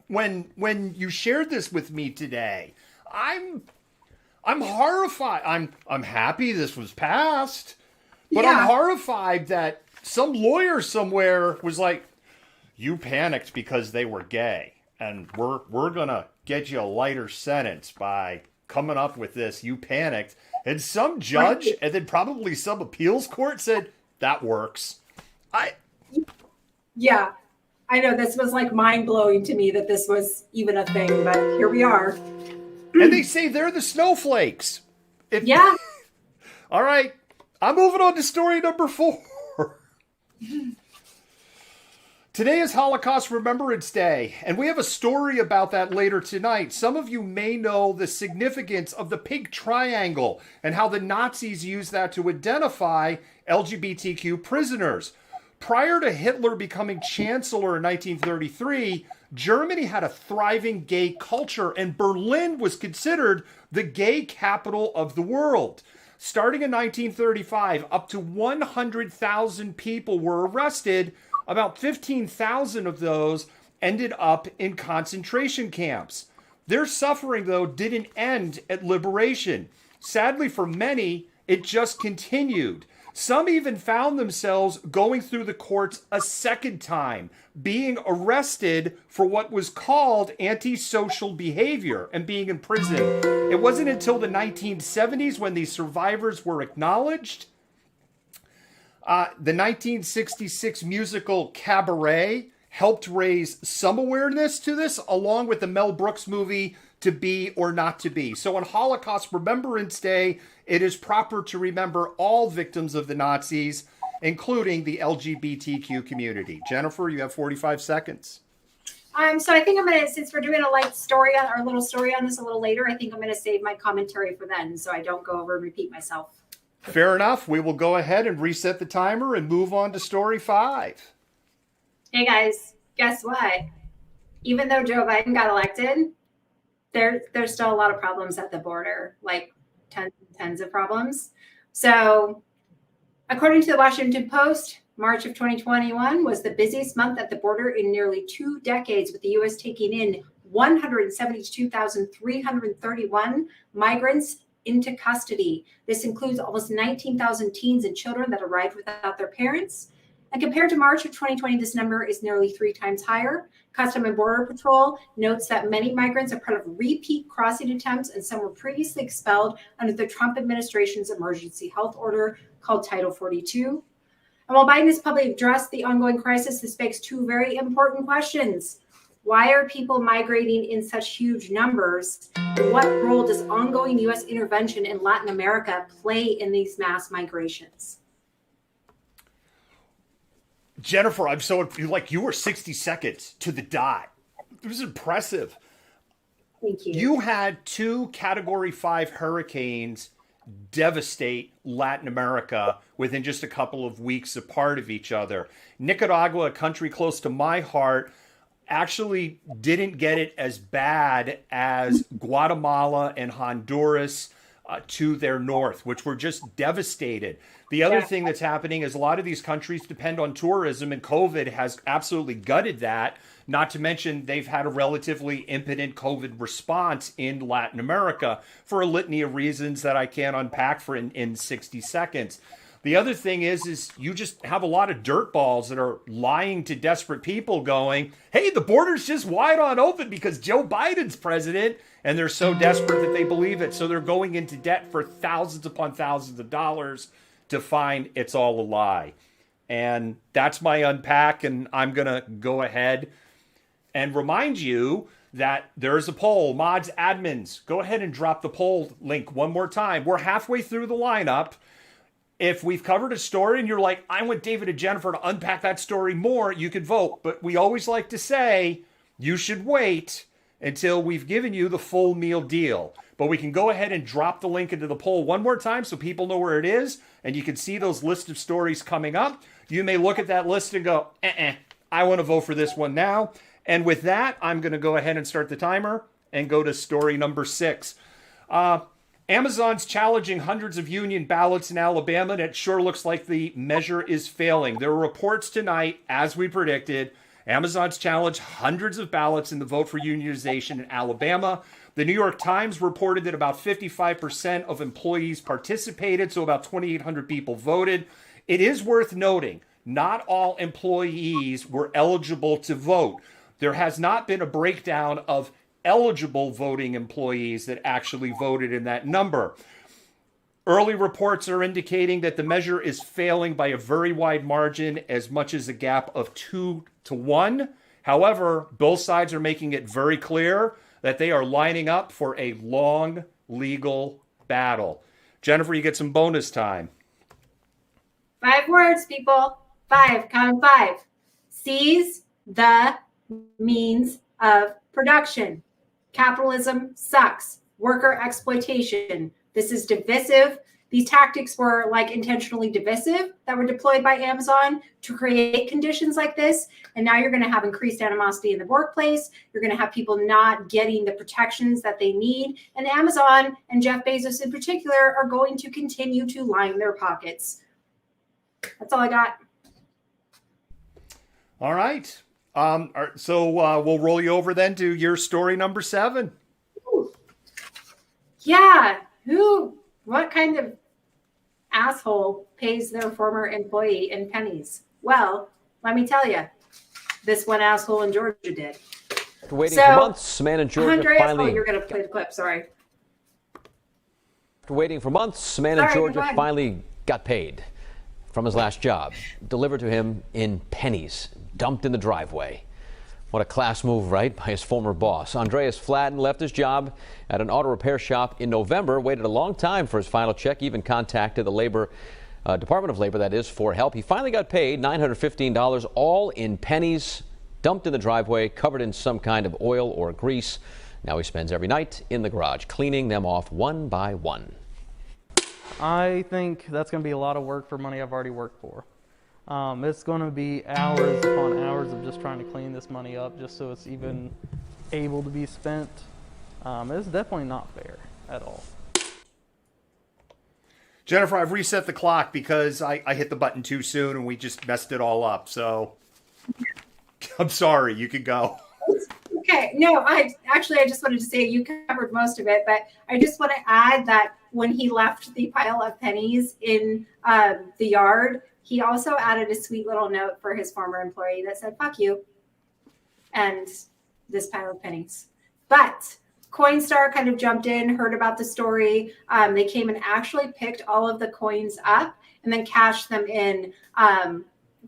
When you shared this with me today, I'm horrified. I'm happy this was passed, but I'm horrified that some lawyer somewhere was like, "You panicked because they were gay, and we're gonna get you a lighter sentence by coming up with this. You panicked," and some judge and then probably some appeals court said that works. I know this was like mind-blowing to me that this was even a thing, but here we are. And they say they're the snowflakes. All right. I'm moving on to story number 4. Today is Holocaust Remembrance Day, and we have a story about that later tonight. Some of you may know the significance of the pink triangle and how the Nazis used that to identify LGBTQ prisoners. Prior to Hitler becoming chancellor in 1933, Germany had a thriving gay culture, and Berlin was considered the gay capital of the world. Starting in 1935, up to 100,000 people were arrested. About 15,000 of those ended up in concentration camps. Their suffering, though, didn't end at liberation. Sadly for many, it just continued. Some even found themselves going through the courts a second time, being arrested for what was called antisocial behavior and being in prison. It wasn't until the 1970s when these survivors were acknowledged. The 1966 musical Cabaret helped raise some awareness to this, along with the Mel Brooks movie To Be or Not to Be. So on Holocaust Remembrance Day, it is proper to remember all victims of the Nazis, including the LGBTQ community. Jennifer, you have 45 seconds. So I think I'm going to, since we're doing a light story on our little story on this a little later, I think I'm going to save my commentary for then, so I don't go over and repeat myself. Fair enough. We will go ahead and reset the timer and move on to story 5. Hey guys, guess what? Even though Joe Biden got elected, there's still a lot of problems at the border, like tons of problems. So according to the Washington Post, March of 2021 was the busiest month at the border in nearly 2 decades, with the U.S. taking in 172,331 migrants into custody. This includes almost 19,000 teens and children that arrived without their parents. And compared to March of 2020, this number is nearly 3 times higher. Customs and Border Patrol notes that many migrants are part of repeat crossing attempts, and some were previously expelled under the Trump administration's emergency health order called Title 42. And while Biden has publicly addressed the ongoing crisis, this begs 2 very important questions. Why are people migrating in such huge numbers? And what role does ongoing U.S. intervention in Latin America play in these mass migrations? Jennifer, I'm so like you were 60 seconds to the dot. It was impressive. Thank you. You had 2 Category 5 hurricanes devastate Latin America within just a couple of weeks apart of each other. Nicaragua, a country close to my heart, actually didn't get it as bad as Guatemala and Honduras to their north, which were just devastated. The other thing that's happening is a lot of these countries depend on tourism, and COVID has absolutely gutted that. Not to mention they've had a relatively impotent COVID response in Latin America for a litany of reasons that I can't unpack for in 60 seconds. The other thing is you just have a lot of dirtballs that are lying to desperate people going, hey, the border's just wide on open because Joe Biden's president, and they're so desperate that they believe it. So they're going into debt for thousands upon thousands of dollars to find it's all a lie. And that's my unpack, and I'm going to go ahead and remind you that there's a poll. Mods, admins, go ahead and drop the poll link one more time. We're halfway through the lineup. If we've covered a story and you're like, I want David and Jennifer to unpack that story more, you can vote. But we always like to say you should wait until we've given you the full meal deal. But we can go ahead and drop the link into the poll one more time so people know where it is, and you can see those list of stories coming up. You may look at that list and go, I want to vote for this one now. And with that, I'm going to go ahead and start the timer and go to story number 6. Amazon's challenging hundreds of union ballots in Alabama, and it sure looks like the measure is failing. There were reports tonight, as we predicted, Amazon's challenged hundreds of ballots in the vote for unionization in Alabama. The New York Times reported that about 55% of employees participated, so about 2,800 people voted. It is worth noting, not all employees were eligible to vote. There has not been a breakdown of eligible voting employees that actually voted in that number. Early reports are indicating that the measure is failing by a very wide margin, as much as a gap of 2 to 1. However, both sides are making it very clear that they are lining up for a long legal battle. Jennifer, you get some bonus time. 5 words, people. 5. Count 5. Seize the means of production. Capitalism sucks. Worker exploitation. This is divisive. These tactics were like intentionally divisive that were deployed by Amazon to create conditions like this. And now you're going to have increased animosity in the workplace. You're going to have people not getting the protections that they need. And Amazon and Jeff Bezos in particular are going to continue to line their pockets. That's all I got. All right. So we'll roll you over then to your story number 7. Ooh. Yeah. What kind of asshole pays their former employee in pennies? Well, let me tell you, this one asshole in Georgia did. After waiting for months, man in Georgia Andreas, finally... you're going to play the clip, sorry. After waiting for months, man in Georgia finally got paid from his last job, delivered to him in pennies, dumped in the driveway. What a class move, right, by his former boss. Andreas Fladden left his job at an auto repair shop in November, waited a long time for his final check, even contacted the Department of Labor, that is, for help. He finally got paid $915, all in pennies, dumped in the driveway, covered in some kind of oil or grease. Now he spends every night in the garage, cleaning them off one by one. I think that's going to be a lot of work for money I've already worked for. It's going to be hours upon hours of just trying to clean this money up just so it's even able to be spent. It's definitely not fair at all. Jennifer, I've reset the clock because I hit the button too soon and we just messed it all up. So I'm sorry, you can go. Okay, no, I just wanted to say you covered most of it, but I just want to add that when he left the pile of pennies in the yard, he also added a sweet little note for his former employee that said, "Fuck you," and this pile of pennies. But Coinstar kind of jumped in, heard about the story. They came and actually picked all of the coins up and then cashed them in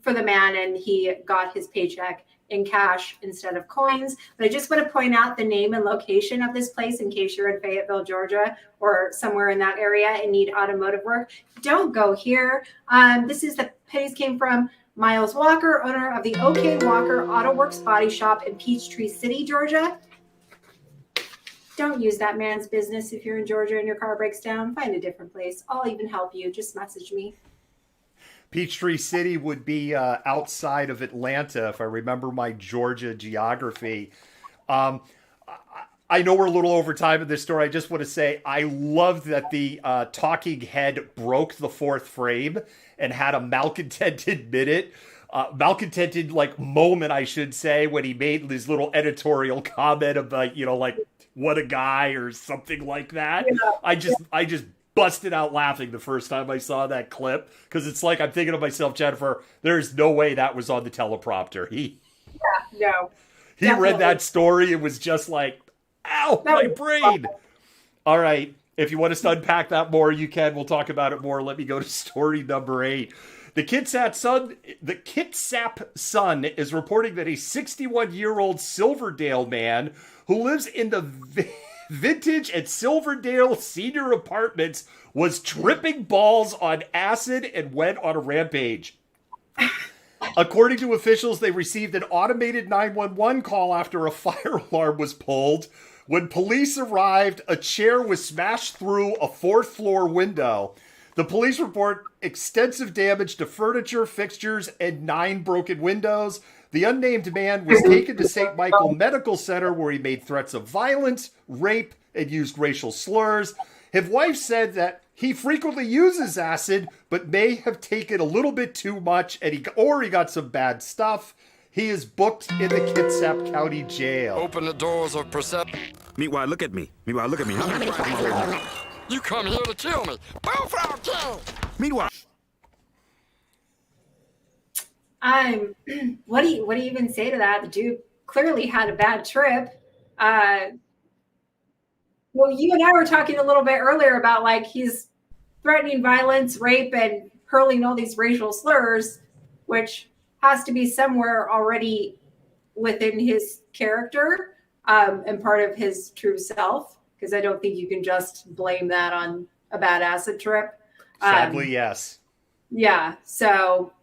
for the man, and he got his paycheck in cash instead of coins. But I just want to point out the name and location of this place in case you're in Fayetteville, Georgia, or somewhere in that area and need automotive work. Don't go here. This is the pennies came from Miles Walker, owner of the OK Walker Auto Works Body Shop in Peachtree City, Georgia. Don't use that man's business if you're in Georgia and your car breaks down. Find a different place. I'll even help you. Just message me. Peachtree City would be outside of Atlanta, if I remember my Georgia geography. I know we're a little over time in this story. I just want to say I love that the talking head broke the fourth frame and had a malcontented minute. Malcontented moment, I should say, when he made his little editorial comment about, what a guy or something like that. Yeah. I just busted out laughing the first time I saw that clip, because it's like I'm thinking to myself, Jennifer, there's no way that was on the teleprompter. He read that story and was just like, ow, my brain. All right. If you want us to unpack that more, you can. We'll talk about it more. Let me go to story number 8. The Kitsap Sun is reporting that a 61-year-old Silverdale man who lives in the Vintage at Silverdale Senior Apartments was tripping balls on acid and went on a rampage. According to officials, they received an automated 911 call after a fire alarm was pulled. When police arrived, a chair was smashed through a 4th floor window. The police report extensive damage to furniture, fixtures, and 9 broken windows. The unnamed man was taken to St. Michael Medical Center, where he made threats of violence, rape, and used racial slurs. His wife said that he frequently uses acid, but may have taken a little bit too much, and he got some bad stuff. He is booked in the Kitsap County Jail. Open the doors of perception. Meanwhile, look at me. You come here to kill me. Bullfrog kill. Meanwhile. What do you even say to that? The dude clearly had a bad trip. Well, you and I were talking a little bit earlier about he's threatening violence, rape, and hurling all these racial slurs, which has to be somewhere already within his character and part of his true self, because I don't think you can just blame that on a bad acid trip. Sadly, yes. Yeah. So,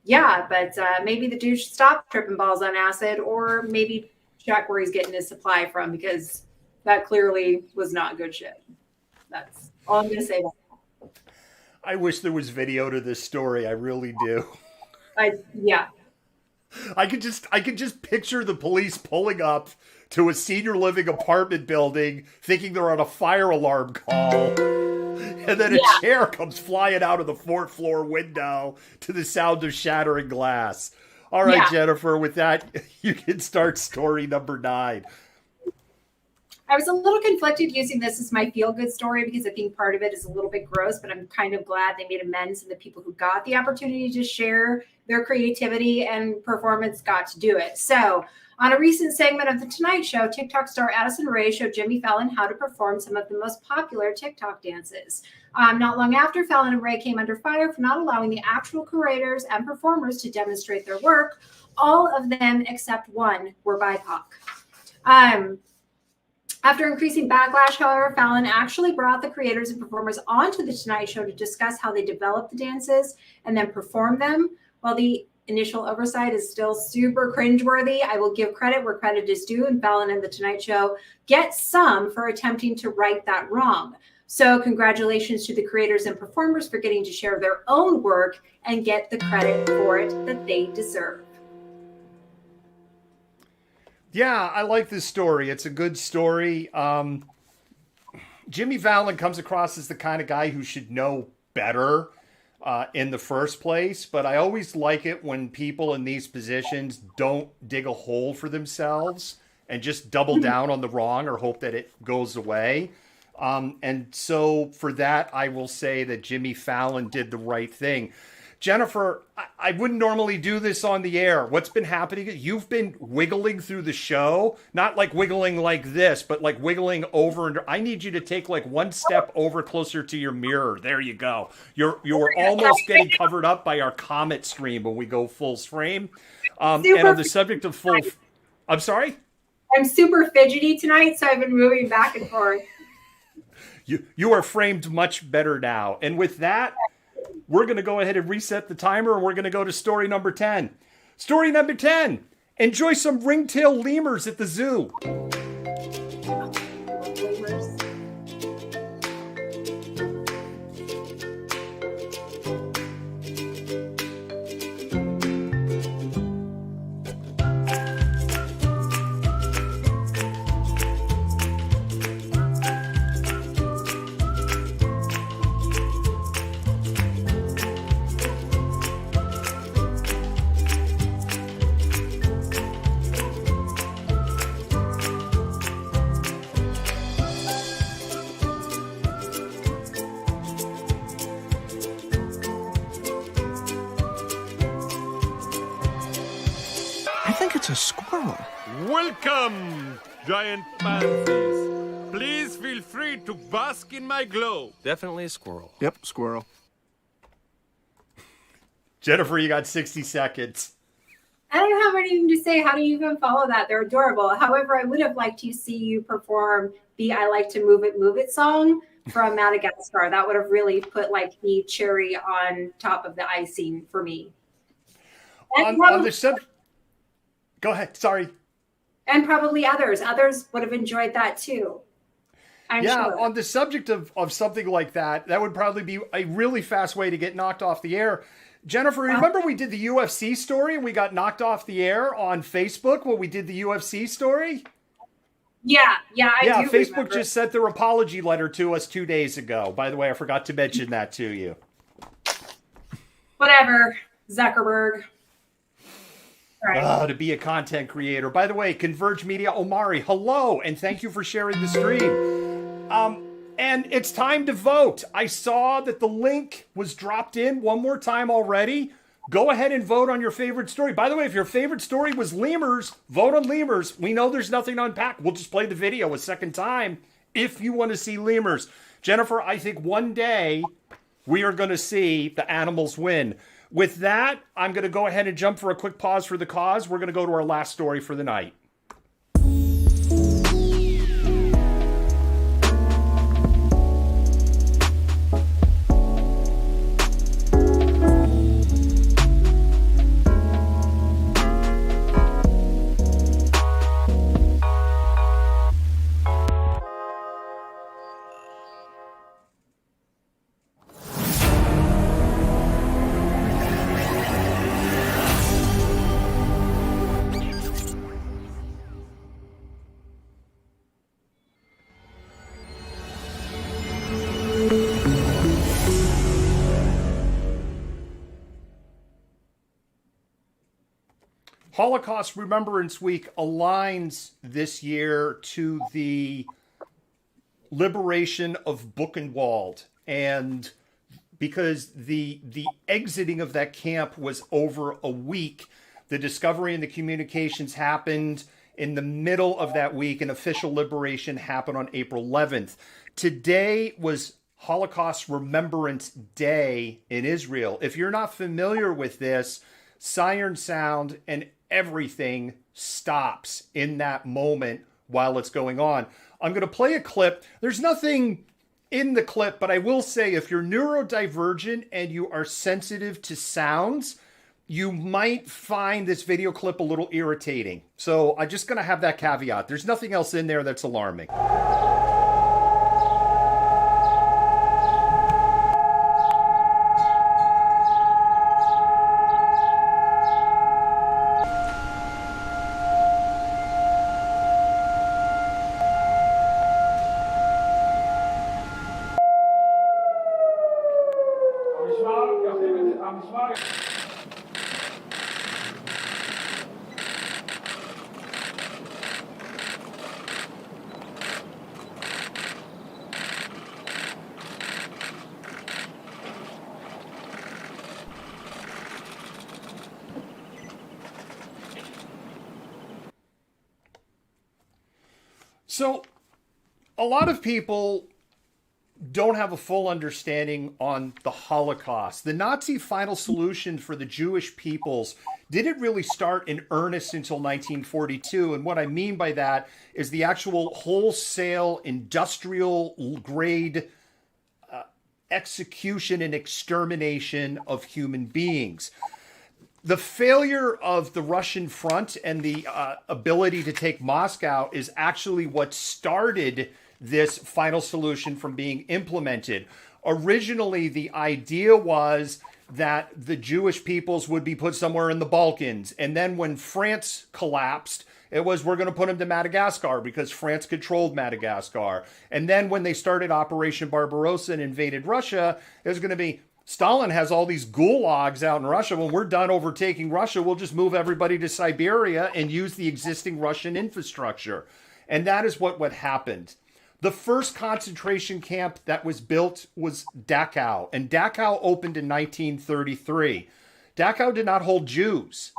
yeah, but maybe the dude should stop tripping balls on acid, or maybe check where he's getting his supply from, because that clearly was not good shit. That's all I'm going to say about that. I wish there was video to this story. I really do. Yeah. I could just picture the police pulling up to a senior living apartment building thinking they're on a fire alarm call. And then a chair comes flying out of the 4th floor window to the sound of shattering glass. All right, Jennifer, with that, you can start story number 9. I was a little conflicted using this as my feel-good story, because I think part of it is a little bit gross, but I'm kind of glad they made amends, and the people who got the opportunity to share their creativity and performance got to do it. So on a recent segment of The Tonight Show, TikTok star Addison Rae showed Jimmy Fallon how to perform some of the most popular TikTok dances. Not long after, Fallon and Rae came under fire for not allowing the actual curators and performers to demonstrate their work. All of them except one were BIPOC. After increasing backlash, however, Fallon actually brought the creators and performers onto The Tonight Show to discuss how they developed the dances and then performed them. While the initial oversight is still super cringeworthy, I will give credit where credit is due, and Fallon and The Tonight Show get some for attempting to right that wrong. So congratulations to the creators and performers for getting to share their own work and get the credit for it that they deserve. Yeah, I like this story. It's a good story. Jimmy Fallon comes across as the kind of guy who should know better in the first place, but I always like it when people in these positions don't dig a hole for themselves and just double down on the wrong or hope that it goes away. And so for that, I will say that Jimmy Fallon did the right thing. Jennifer, I wouldn't normally do this on the air. What's been happening? You've been wiggling through the show, not like wiggling like this, but like wiggling over. And I need you to take like one step over closer to your mirror. There you go. You're almost getting covered up by our comet stream when we go full frame. And on the subject of full, I'm sorry? I'm super fidgety tonight, so I've been moving back and forth. You are framed much better now. And with that, we're going to go ahead and reset the timer, and we're going to go to story number 10. Story number 10. Enjoy some ringtail lemurs at the zoo. It's a squirrel. Welcome, giant pansies. Please feel free to bask in my glow. Definitely a squirrel. Yep, squirrel. Jennifer, you got 60 seconds. I don't have anything to say. How do you even follow that? They're adorable. However, I would have liked to see you perform the I Like to Move It song from Madagascar. That would have really put like the cherry on top of the icing for me. On the subject. Go ahead. Sorry. And probably others. Others would have enjoyed that too. I'm sure. On the subject of something like that, that would probably be a really fast way to get knocked off the air. Jennifer, remember we did the UFC story and we got knocked off the air on Facebook when we did the UFC story? Yeah, I do Facebook remember. just sent their apology letter to us 2 days ago. By the way, I forgot to mention that to you. Whatever, Zuckerberg. To be a content creator. By the way, Converge Media Omari, hello, and thank you for sharing the stream. And it's time to vote. I saw that the link was dropped in one more time already. Go ahead and vote on your favorite story. By the way, if your favorite story was lemurs, vote on lemurs. We know there's nothing to unpack. We'll just play the video a second time if you want to see lemurs. Jennifer, I think one day we are going to see the animals win. With that, I'm going to go ahead and jump for a quick pause for the cause. We're going to go to our last story for the night. Holocaust Remembrance Week aligns this year to the liberation of Buchenwald. And because the exiting of that camp was over a week, the discovery and the communications happened in the middle of that week, and official liberation happened on April 11th. Today was Holocaust Remembrance Day in Israel. If you're not familiar with this, siren sound and everything stops in that moment while it's going on. I'm going to play a clip. There's nothing in the clip, but I will say if you're neurodivergent and you are sensitive to sounds, you might find this video clip a little irritating. So I'm just going to have that caveat. There's nothing else in there that's alarming. So a lot of people don't have a full understanding on the Holocaust. The Nazi final solution for the Jewish peoples didn't really start in earnest until 1942. And what I mean by that is the actual wholesale industrial grade execution and extermination of human beings. The failure of the Russian front and the ability to take Moscow is actually what started this final solution from being implemented. Originally, the idea was that the Jewish peoples would be put somewhere in the Balkans. And then when France collapsed, it was, we're going to put them to Madagascar because France controlled Madagascar. And then when they started Operation Barbarossa and invaded Russia, it was going to be, Stalin has all these gulags out in Russia. When we're done overtaking Russia, we'll just move everybody to Siberia and use the existing Russian infrastructure. And that is what happened. The first concentration camp that was built was Dachau, and Dachau opened in 1933. Dachau did not hold Jews.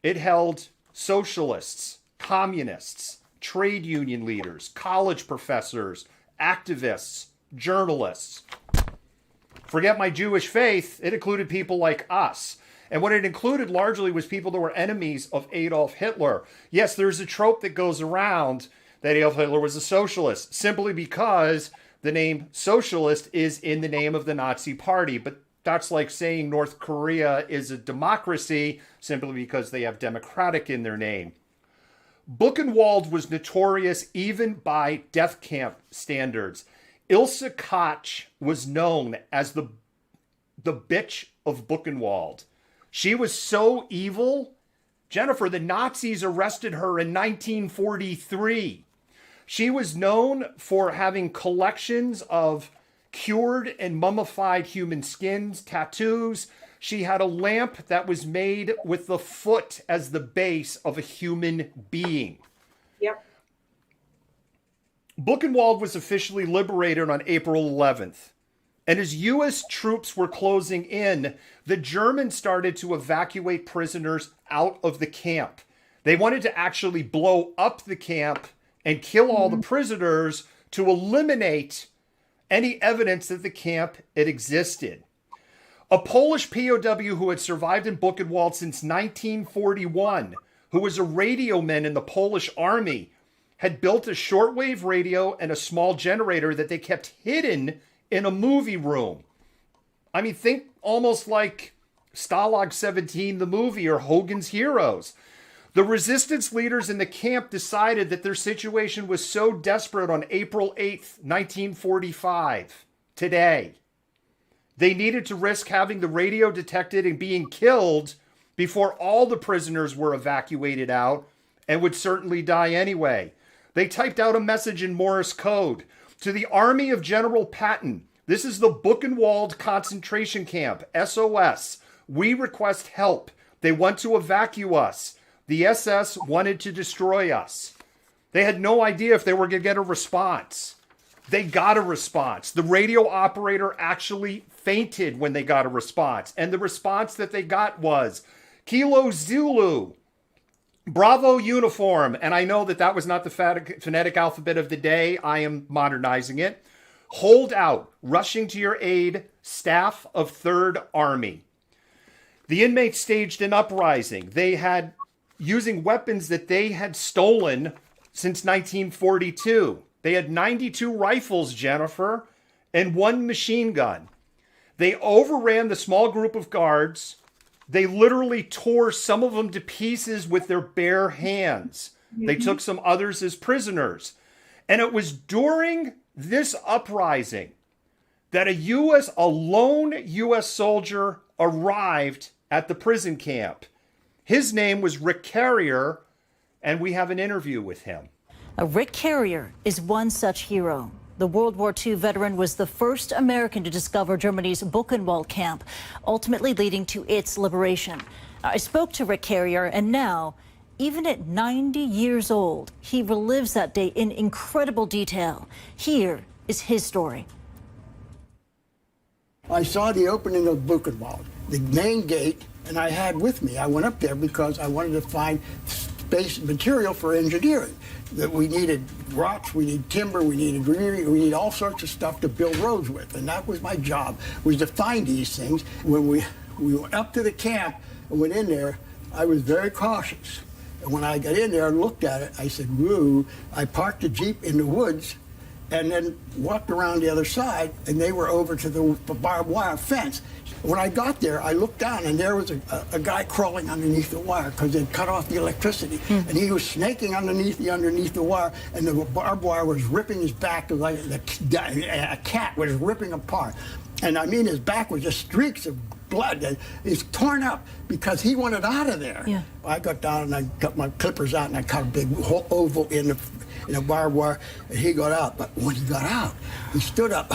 It held socialists, communists, trade union leaders, college professors, activists, journalists. Forget my Jewish faith, it included people like us. And what it included largely was people that were enemies of Adolf Hitler. Yes, there's a trope that goes around that Adolf Hitler was a socialist, simply because the name socialist is in the name of the Nazi party. But that's like saying North Korea is a democracy simply because they have democratic in their name. Buchenwald was notorious even by death camp standards. Ilse Koch was known as the bitch of Buchenwald. She was so evil. Jennifer, the Nazis arrested her in 1943. She was known for having collections of cured and mummified human skins, tattoos. She had a lamp that was made with the foot as the base of a human being. Yep. Buchenwald was officially liberated on April 11th. And as U.S. troops were closing in, the Germans started to evacuate prisoners out of the camp. They wanted to actually blow up the camp and kill all the prisoners to eliminate any evidence that the camp had existed. A Polish POW who had survived in Buchenwald since 1941, who was a radio man in the Polish army, had built a shortwave radio and a small generator that they kept hidden in a movie room. I mean, think almost like Stalag 17, the movie, or Hogan's Heroes. The resistance leaders in the camp decided that their situation was so desperate on April 8th, 1945, today. They needed to risk having the radio detected and being killed before all the prisoners were evacuated out and would certainly die anyway. They typed out a message in Morse code to the Army of General Patton. This is the Buchenwald concentration camp, SOS. We request help. They want to evacuate us. The SS wanted to destroy us. They had no idea if they were going to get a response. They got a response. The radio operator actually fainted when they got a response. And the response that they got was, Kilo Zulu, Bravo uniform. And I know that that was not the phonetic alphabet of the day. I am modernizing it. Hold out, rushing to your aid, staff of 3rd Army. The inmates staged an uprising. They had using weapons that they had stolen since 1942. They had 92 rifles, Jennifer, and 1 machine gun. They overran the small group of guards. They literally tore some of them to pieces with their bare hands. They took some others as prisoners. And it was during this uprising that a lone U.S. soldier arrived at the prison camp. His name was Rick Carrier, and we have an interview with him. Rick Carrier is one such hero. The World War II veteran was the first American to discover Germany's Buchenwald camp, ultimately leading to its liberation. I spoke to Rick Carrier, and now, even at 90 years old, he relives that day in incredible detail. Here is his story. I saw the opening of Buchenwald, the main gate, and I went up there because I wanted to find basic material for engineering. That we needed rocks, we need timber, we needed greenery, we need all sorts of stuff to build roads with. And that was my job, was to find these things. When we went up to the camp and went in there, I was very cautious. And when I got in there and looked at it, I said, woo. I parked the Jeep in the woods and then walked around the other side, and they were over to the barbed wire fence. When I got there, I looked down, and there was a guy crawling underneath the wire because they'd cut off the electricity. And he was snaking underneath the wire, and the barbed wire was ripping his back like a cat was ripping apart. And I mean, his back was just streaks of blood. It's torn up because he wanted out of there. Yeah. I got down and I got my clippers out and I cut a big oval in the barbed wire, and he got out. But when he got out, he stood up.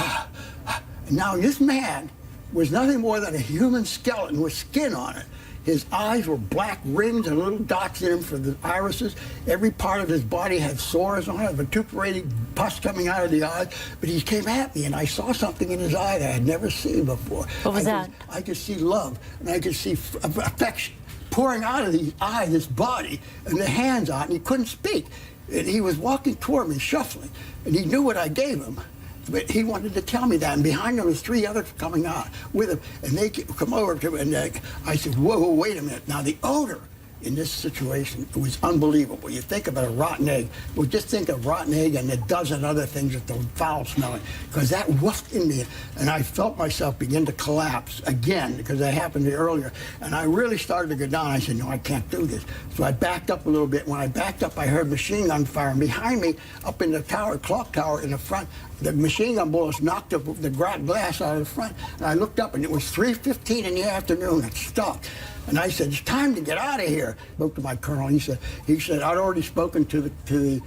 Now this man was nothing more than a human skeleton with skin on it. His eyes were black rings and little dots in them for the irises. Every part of his body had sores on it, vituperating pus coming out of the eyes. But he came at me, and I saw something in his eye that I had never seen before. What was that? I could see love, and I could see affection pouring out of the eye, this body, and the hands on it, and he couldn't speak. And he was walking toward me, shuffling, and he knew what I gave him. But he wanted to tell me that, and behind him was 3 others coming out with him, and they come over to him, and I said, whoa, wait a minute. Now, the odor in this situation was unbelievable. You think about a rotten egg, well, just think of rotten egg and a dozen other things that are foul smelling, because that woofed in me, and I felt myself begin to collapse again, because that happened earlier, and I really started to go down. I said, no, I can't do this. So I backed up a little bit. When I backed up, I heard machine gun fire, and behind me, up in the tower, clock tower in the front, the machine gun bullets knocked the glass out of the front, and I looked up, and it was 3:15 in the afternoon. It stopped. And I said, it's time to get out of here. I spoke to my colonel. He said, I'd already spoken to the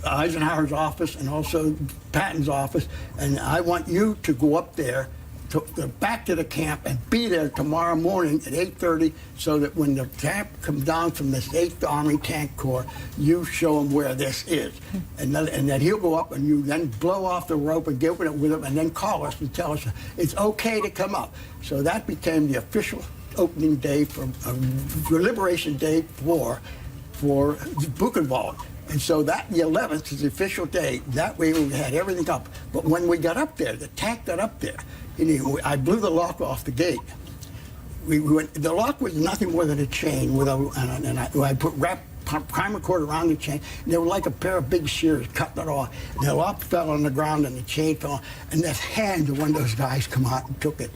Eisenhower's office and also Patton's office, and I want you to go up there, back to the camp, and be there tomorrow morning at 8:30, so that when the tank comes down from this 8th Army Tank Corps, you show him where this is. And then he'll go up, and you then blow off the rope and get it with him, and then call us and tell us it's okay to come up. So that became the official opening day for Liberation Day for Buchenwald. And so that, the 11th, is the official day. That way we had everything up. But when we got up there, the tank got up there, I blew the lock off the gate. The lock was nothing more than a chain and I wrapped primer cord around the chain, and they were like a pair of big shears cutting it off. And the lock fell on the ground, and the chain fell, and the hand of one of those guys come out and took it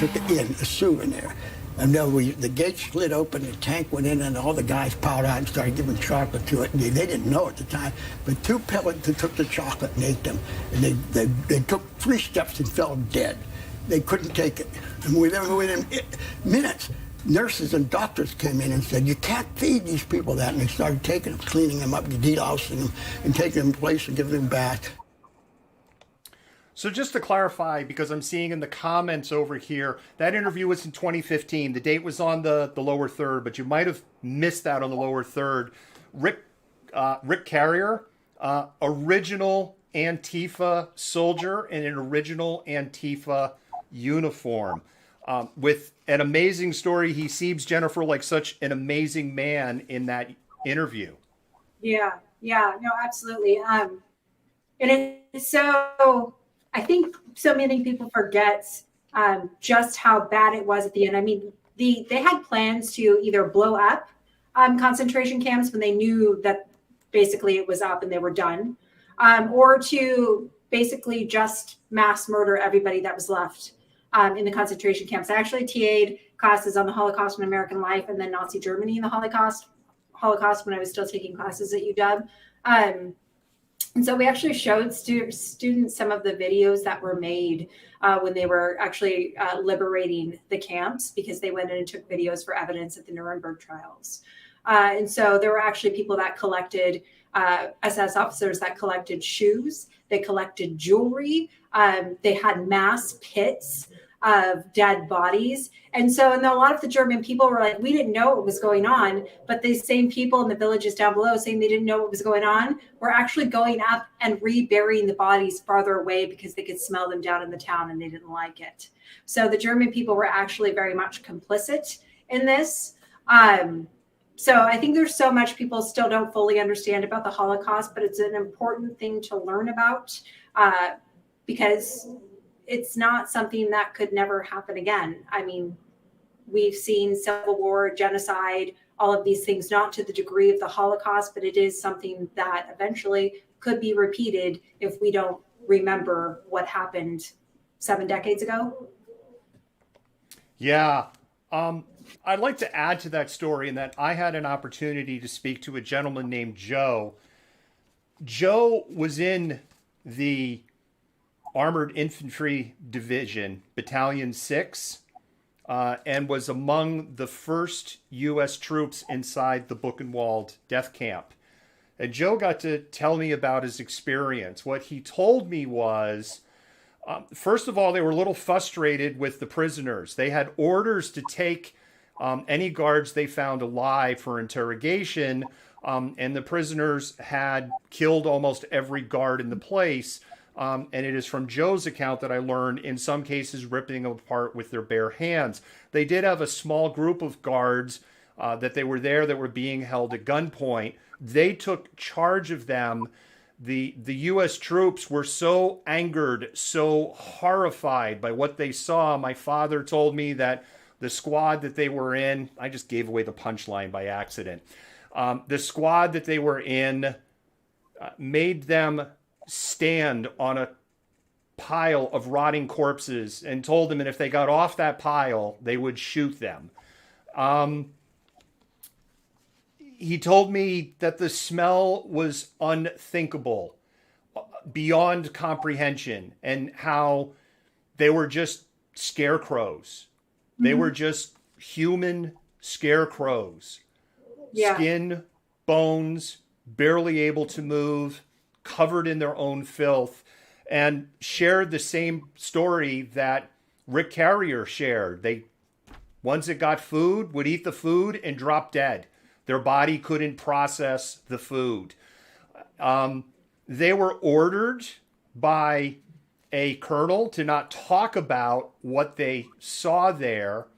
in, a souvenir. And then the gate slid open, the tank went in, and all the guys piled out and started giving chocolate to it. And they didn't know at the time, but 2 pellets took the chocolate and ate them. And they took 3 steps and fell dead. They couldn't take it. And within minutes, nurses and doctors came in and said, you can't feed these people that. And they started taking them, cleaning them up, delousing them, and taking them in place and giving them bath. So just to clarify, because I'm seeing in the comments over here, that interview was in 2015. The date was on the lower third, but you might have missed that on the lower third. Rick Carrier, original Antifa soldier in an original Antifa uniform, with an amazing story. He seems, Jennifer, like such an amazing man in that interview. Yeah, no, absolutely. And it's so, I think so many people forget just how bad it was at the end. I mean, they had plans to either blow up concentration camps when they knew that basically it was up and they were done, or to basically just mass murder everybody that was left in the concentration camps. I actually TA'd classes on the Holocaust and American life, and then Nazi Germany in the Holocaust when I was still taking classes at UW. And so we actually showed students some of the videos that were made when they were actually liberating the camps, because they went in and took videos for evidence at the Nuremberg trials. And so there were actually people that collected, SS officers that collected shoes, they collected jewelry, they had mass pits of dead bodies. And a lot of the German people were like, we didn't know what was going on, but these same people in the villages down below saying they didn't know what was going on were actually going up and reburying the bodies farther away because they could smell them down in the town and they didn't like it. So the German people were actually very much complicit in this. So I think there's so much people still don't fully understand about the Holocaust, but it's an important thing to learn about because it's not something that could never happen again. I mean, we've seen civil war, genocide, all of these things, not to the degree of the Holocaust, but it is something that eventually could be repeated if we don't remember what happened 7 decades ago. Yeah. I'd like to add to that story in that I had an opportunity to speak to a gentleman named Joe. Joe was in the Armored Infantry Division, Battalion 6, and was among the first U.S. troops inside the Buchenwald death camp. And Joe got to tell me about his experience. What he told me was, first of all, they were a little frustrated with the prisoners. They had orders to take any guards they found alive for interrogation, and the prisoners had killed almost every guard in the place. And it is from Joe's account that I learned, in some cases, ripping them apart with their bare hands. They did have a small group of guards that they were there that were being held at gunpoint. They took charge of them. The U.S. troops were so angered, so horrified by what they saw. My father told me that the squad that they were in, I just gave away the punchline by accident. The squad that they were in made them stand on a pile of rotting corpses and told them that if they got off that pile, they would shoot them. He told me that the smell was unthinkable, beyond comprehension, and how they were just scarecrows. They were just human scarecrows. Yeah. Skin, bones, barely able to move, covered in their own filth, and shared the same story that Rick Carrier shared. Ones that got food would eat the food and drop dead. Their body couldn't process the food. They were ordered by a colonel to not talk about what they saw there.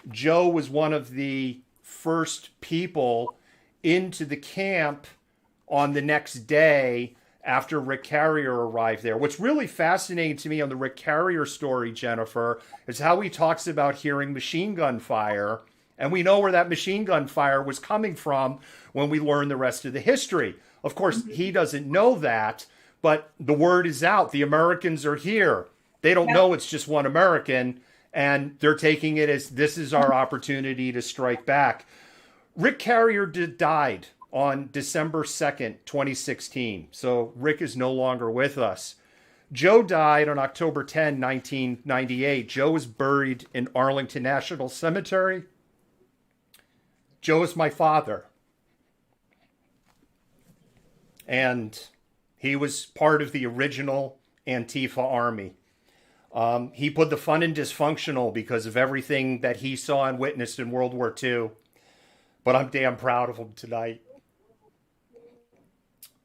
Joe was one of the first people into the camp on the next day after Rick Carrier arrived there. What's really fascinating to me on the Rick Carrier story, Jennifer, is how he talks about hearing machine gun fire. And we know where that machine gun fire was coming from when we learn the rest of the history. Of course, he doesn't know that, but the word is out. The Americans are here. They don't know it's just one American, and they're taking it as this is our opportunity to strike back. Rick Carrier died on December 2nd, 2016. So Rick is no longer with us. Joe died on October 10, 1998. Joe was buried in Arlington National Cemetery. Joe is my father. And he was part of the original Antifa army. He put the fun in dysfunctional because of everything that he saw and witnessed in World War II. But I'm damn proud of him tonight.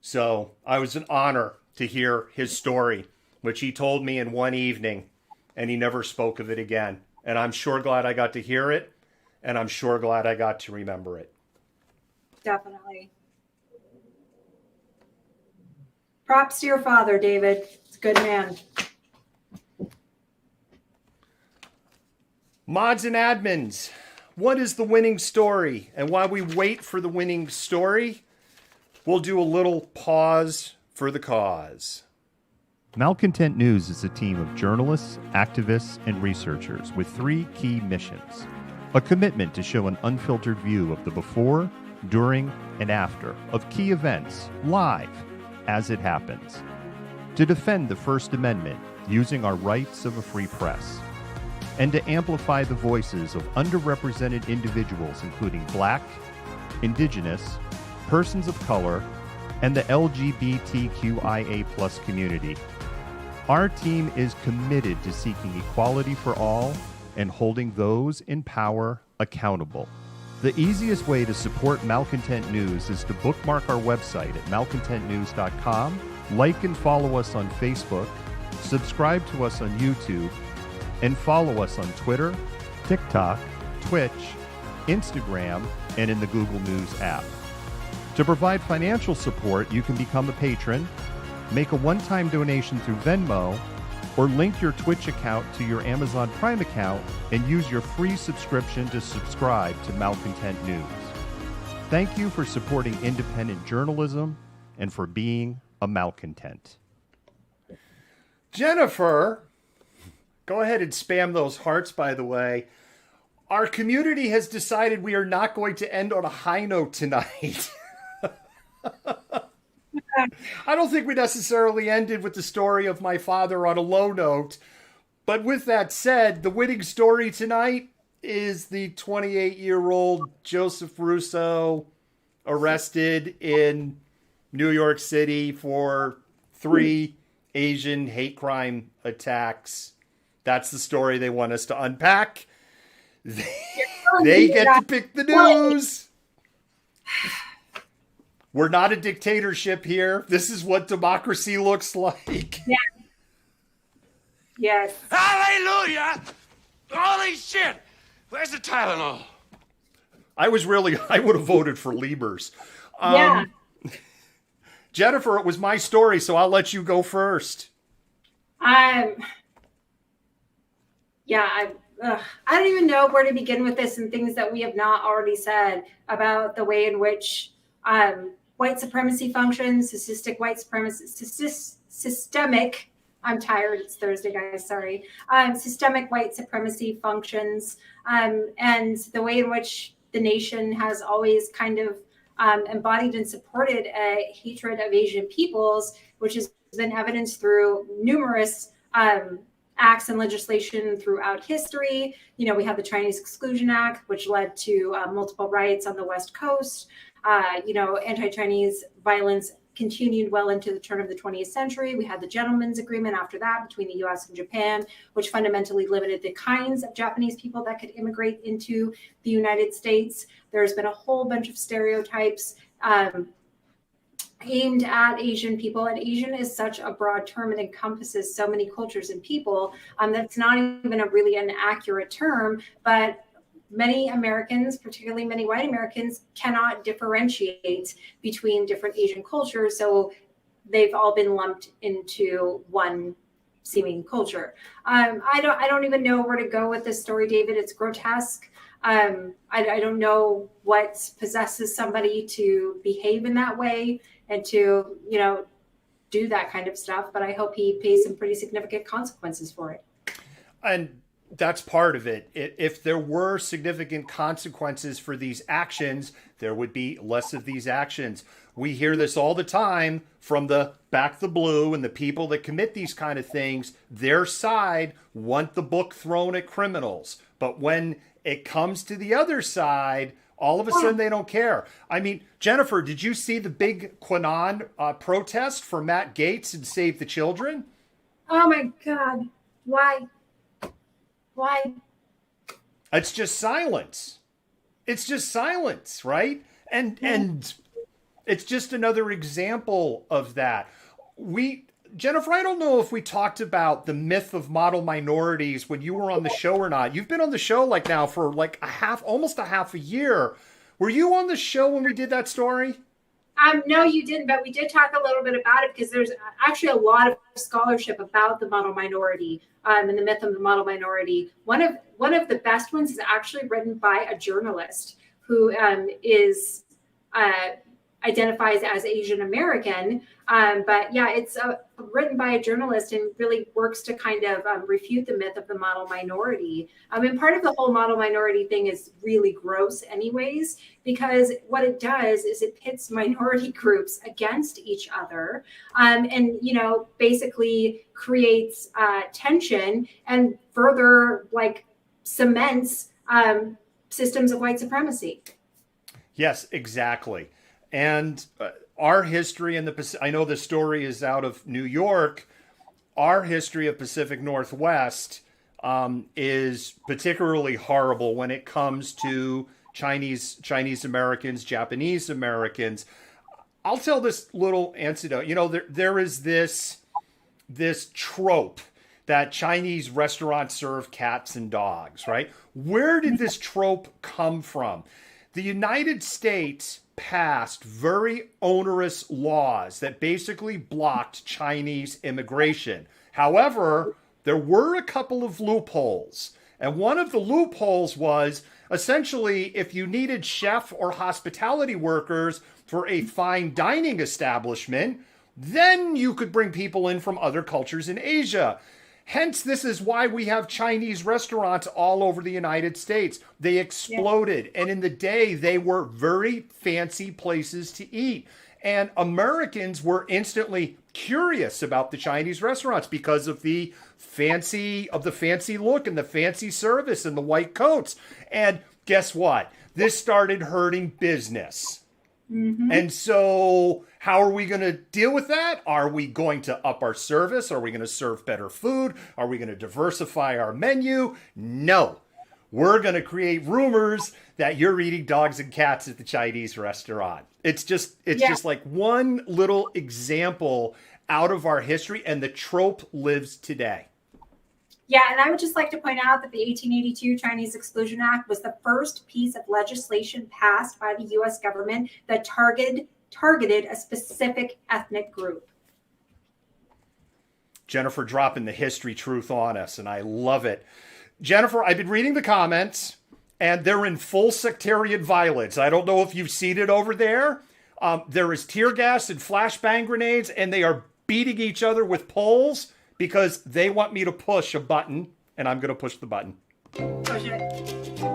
So I was an honor to hear his story, which he told me in one evening, and he never spoke of it again. And I'm sure glad I got to hear it, and I'm sure glad I got to remember it. Definitely. Props to your father, David. He's a good man. Mods and admins, what is the winning story? And while we wait for the winning story, we'll do a little pause for the cause. Malcontent News is a team of journalists, activists, and researchers with 3 key missions. A commitment to show an unfiltered view of the before, during, and after of key events, live, as it happens. To defend the First Amendment using our rights of a free press. And to amplify the voices of underrepresented individuals including Black, Indigenous, persons of color, and the LGBTQIA+ community. Our team is committed to seeking equality for all and holding those in power accountable. The easiest way to support Malcontent News is to bookmark our website at malcontentnews.com, like and follow us on Facebook, subscribe to us on YouTube, and follow us on Twitter, TikTok, Twitch, Instagram, and in the Google News app. To provide financial support, you can become a patron, make a one-time donation through Venmo, or link your Twitch account to your Amazon Prime account and use your free subscription to subscribe to Malcontent News. Thank you for supporting independent journalism and for being a malcontent. Jennifer, go ahead and spam those hearts, by the way. Our community has decided we are not going to end on a high note tonight. I don't think we necessarily ended with the story of my father on a low note. But with that said, the winning story tonight is the 28-year-old Joseph Russo arrested in New York City for 3 Asian hate crime attacks. That's the story they want us to unpack. They get to pick the news. We're not a dictatorship here. This is what democracy looks like. Yeah. Yes. Hallelujah! Holy shit! Where's the Tylenol? I would have voted for Liebers. Yeah. Jennifer, it was my story, so I'll let you go first. I don't even know where to begin with this and things that we have not already said about the way in which white supremacy functions, systemic, I'm tired, it's Thursday, guys, sorry. Systemic white supremacy functions, and the way in which the nation has always kind of embodied and supported a hatred of Asian peoples, which has been evidenced through numerous acts and legislation throughout history. You know, we have the Chinese Exclusion Act, which led to multiple riots on the West Coast. Anti-Chinese violence continued well into the turn of the 20th century. We had the Gentleman's Agreement after that between the US and Japan, which fundamentally limited the kinds of Japanese people that could immigrate into the United States. There's been a whole bunch of stereotypes aimed at Asian people, and Asian is such a broad term and encompasses so many cultures and people that it's not even really an accurate term, but many Americans, particularly many white Americans, cannot differentiate between different Asian cultures, so they've all been lumped into one seeming culture. I don't even know where to go with this story, David. It's grotesque. I don't know what possesses somebody to behave in that way and to, do that kind of stuff. But I hope he pays some pretty significant consequences for it. And that's part of it. If there were significant consequences for these actions, there would be less of these actions. We hear this all the time from the back the blue and the people that commit these kind of things. Their side want the book thrown at criminals. But when it comes to the other side, all of a sudden they don't care. I mean, Jennifer, did you see the big Quanon protest for Matt Gaetz and Save the Children? Oh my God. Why? It's just silence. It's just silence, right? And it's just another example of that. Jennifer, I don't know if we talked about the myth of model minorities when you were on the show or not. You've been on the show now for almost a half a year. Were you on the show when we did that story? No, you didn't, but we did talk a little bit about it because there's actually a lot of scholarship about the model minority and the myth of the model minority. One of the best ones is actually written by a journalist who identifies as Asian American. But yeah, it's written by a journalist and really works to kind of refute the myth of the model minority. And part of the whole model minority thing is really gross anyways, because what it does is it pits minority groups against each other and, basically creates tension and further cements systems of white supremacy. Yes, exactly. And our history in I know the story is out of New York. Our history of Pacific Northwest is particularly horrible when it comes to Chinese Americans, Japanese Americans. I'll tell this little anecdote. There is this trope that Chinese restaurants serve cats and dogs, right? Where did this trope come from? The United States passed very onerous laws that basically blocked Chinese immigration. However, there were a couple of loopholes. And one of the loopholes was essentially if you needed chef or hospitality workers for a fine dining establishment, then you could bring people in from other cultures in Asia. Hence, this is why we have Chinese restaurants all over the United States. They exploded. And in the day, they were very fancy places to eat. And Americans were instantly curious about the Chinese restaurants because of the fancy look and the fancy service and the white coats. And guess what? This started hurting business. Mm-hmm. And so how are we going to deal with that? Are we going to up our service? Are we going to serve better food? Are we going to diversify our menu? No. We're going to create rumors that you're eating dogs and cats at the Chinese restaurant. It's just like one little example out of our history, and the trope lives today. Yeah, and I would just like to point out that the 1882 Chinese Exclusion Act was the first piece of legislation passed by the U.S. government that targeted a specific ethnic group. Jennifer dropping the history truth on us, and I love it. Jennifer, I've been reading the comments, and they're in full sectarian violence. I don't know if you've seen it over there. There is tear gas and flashbang grenades, and they are beating each other with poles because they want me to push a button, and I'm going to push the button. Push it.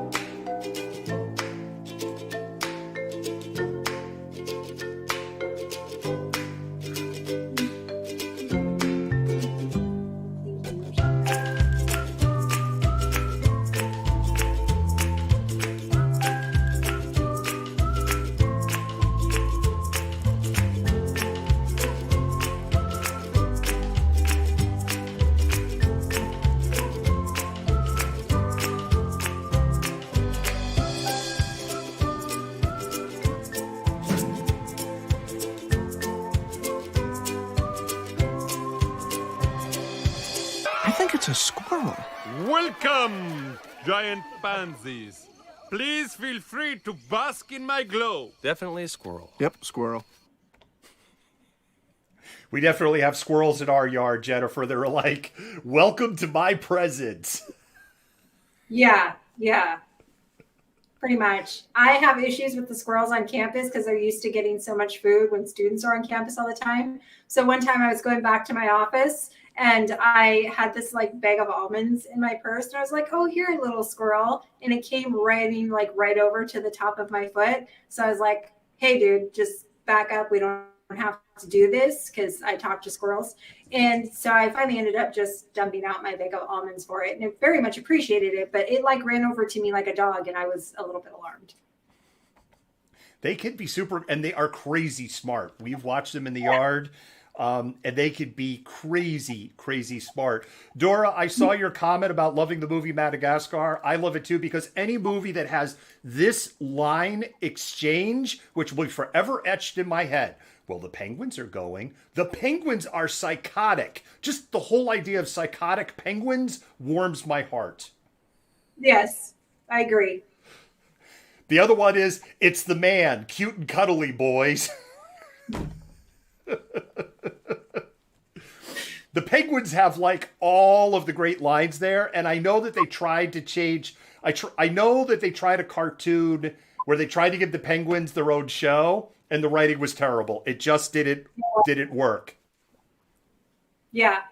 It's a squirrel. Welcome, giant pansies. Please feel free to bask in my glow. Definitely a squirrel. Yep, squirrel. We definitely have squirrels in our yard, Jennifer. They're like, welcome to my presence. Yeah. Pretty much. I have issues with the squirrels on campus because they're used to getting so much food when students are on campus all the time. So one time I was going back to my office and I had this like bag of almonds in my purse and I was like, oh, here, little squirrel. And it came riding like right over to the top of my foot. So I was like, hey, dude, just back up. We don't have to do this because I talk to squirrels. And so I finally ended up just dumping out my bag of almonds for it. And it very much appreciated it, but it like ran over to me like a dog and I was a little bit alarmed. They can be super, and they are crazy smart. We've watched them in the yard. And they could be crazy smart. Dora, I saw your comment about loving the movie Madagascar. I love it too, because any movie that has this line exchange, which will be forever etched in my head. Well, the penguins are going. The penguins are psychotic. Just the whole idea of psychotic penguins warms my heart. Yes, I agree. The other one is, it's the man, cute and cuddly, boys. The penguins have like all of the great lines there, and I know that they tried to change. I know that they tried a cartoon where they tried to give the penguins their own show, and the writing was terrible. It just didn't work. Yeah.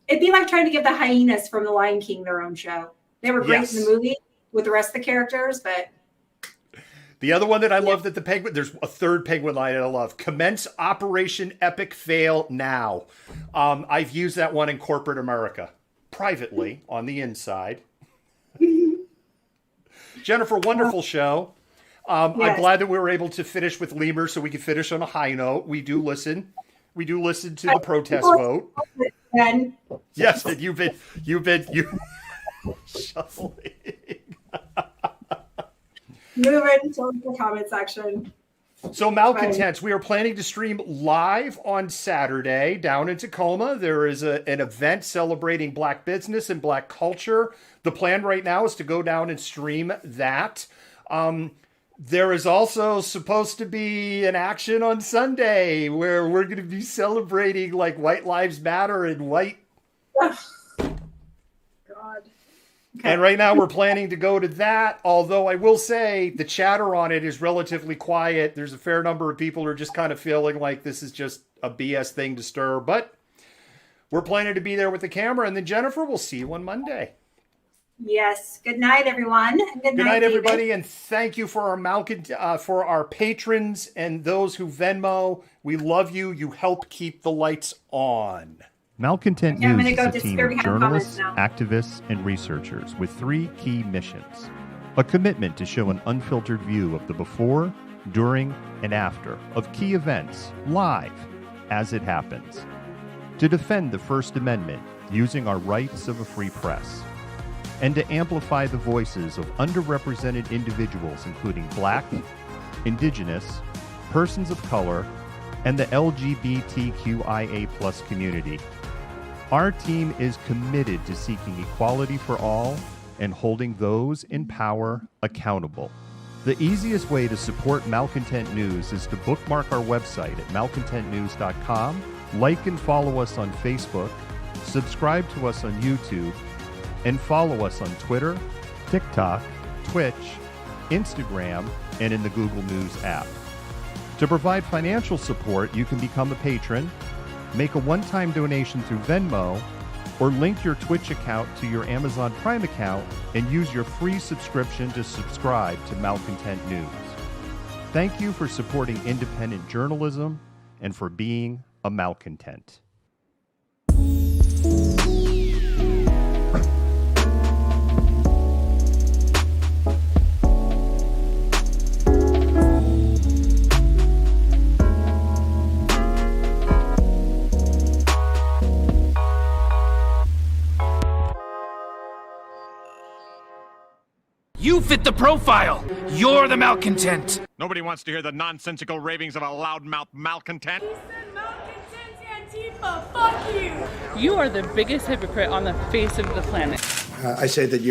It'd be like trying to give the hyenas from The Lion King their own show. They were great in the movie with the rest of the characters, but. The other one that I love that the penguin, there's a third penguin line that I love. Commence Operation Epic Fail now. I've used that one in corporate America, privately on the inside. Jennifer, wonderful show. I'm glad that we were able to finish with Lemur so we could finish on a high note. We do listen to the protest vote. Yes, and you've been shuffling. Moving to the comment section. So Malcontents, we are planning to stream live on Saturday down in Tacoma. There is an event celebrating Black business and Black culture. The plan right now is to go down and stream that. There is also supposed to be an action on Sunday where we're going to be celebrating like White Lives Matter and white. And right now we're planning to go to that, although I will say the chatter on it is relatively quiet. There's a fair number of people who are just kind of feeling like this is just a BS thing to stir. But we're planning to be there with the camera. And then, Jennifer, we'll see you on Monday. Yes. Good night, everyone. Good night, David. everybody. And thank you for for our patrons and those who Venmo. We love you. You help keep the lights on. Malcontent I'm News gonna is go a team disappear of behind journalists, comments activists, and researchers with 3 key missions. A commitment to show an unfiltered view of the before, during, and after of key events, live, as it happens. To defend the First Amendment using our rights of a free press. And to amplify the voices of underrepresented individuals including Black, Indigenous, persons of color, and the LGBTQIA+ community. Our team is committed to seeking equality for all and holding those in power accountable. The easiest way to support Malcontent News is to bookmark our website at malcontentnews.com, like and follow us on Facebook, subscribe to us on YouTube, and follow us on Twitter, TikTok, Twitch, Instagram, and in the Google News app. To provide financial support, you can become a patron, make a one-time donation through Venmo, or link your Twitch account to your Amazon Prime account and use your free subscription to subscribe to Malcontent News. Thank you for supporting independent journalism and for being a malcontent. You fit the profile. You're the malcontent. Nobody wants to hear the nonsensical ravings of a loudmouth malcontent. Fuck you! You are the biggest hypocrite on the face of the planet. I say that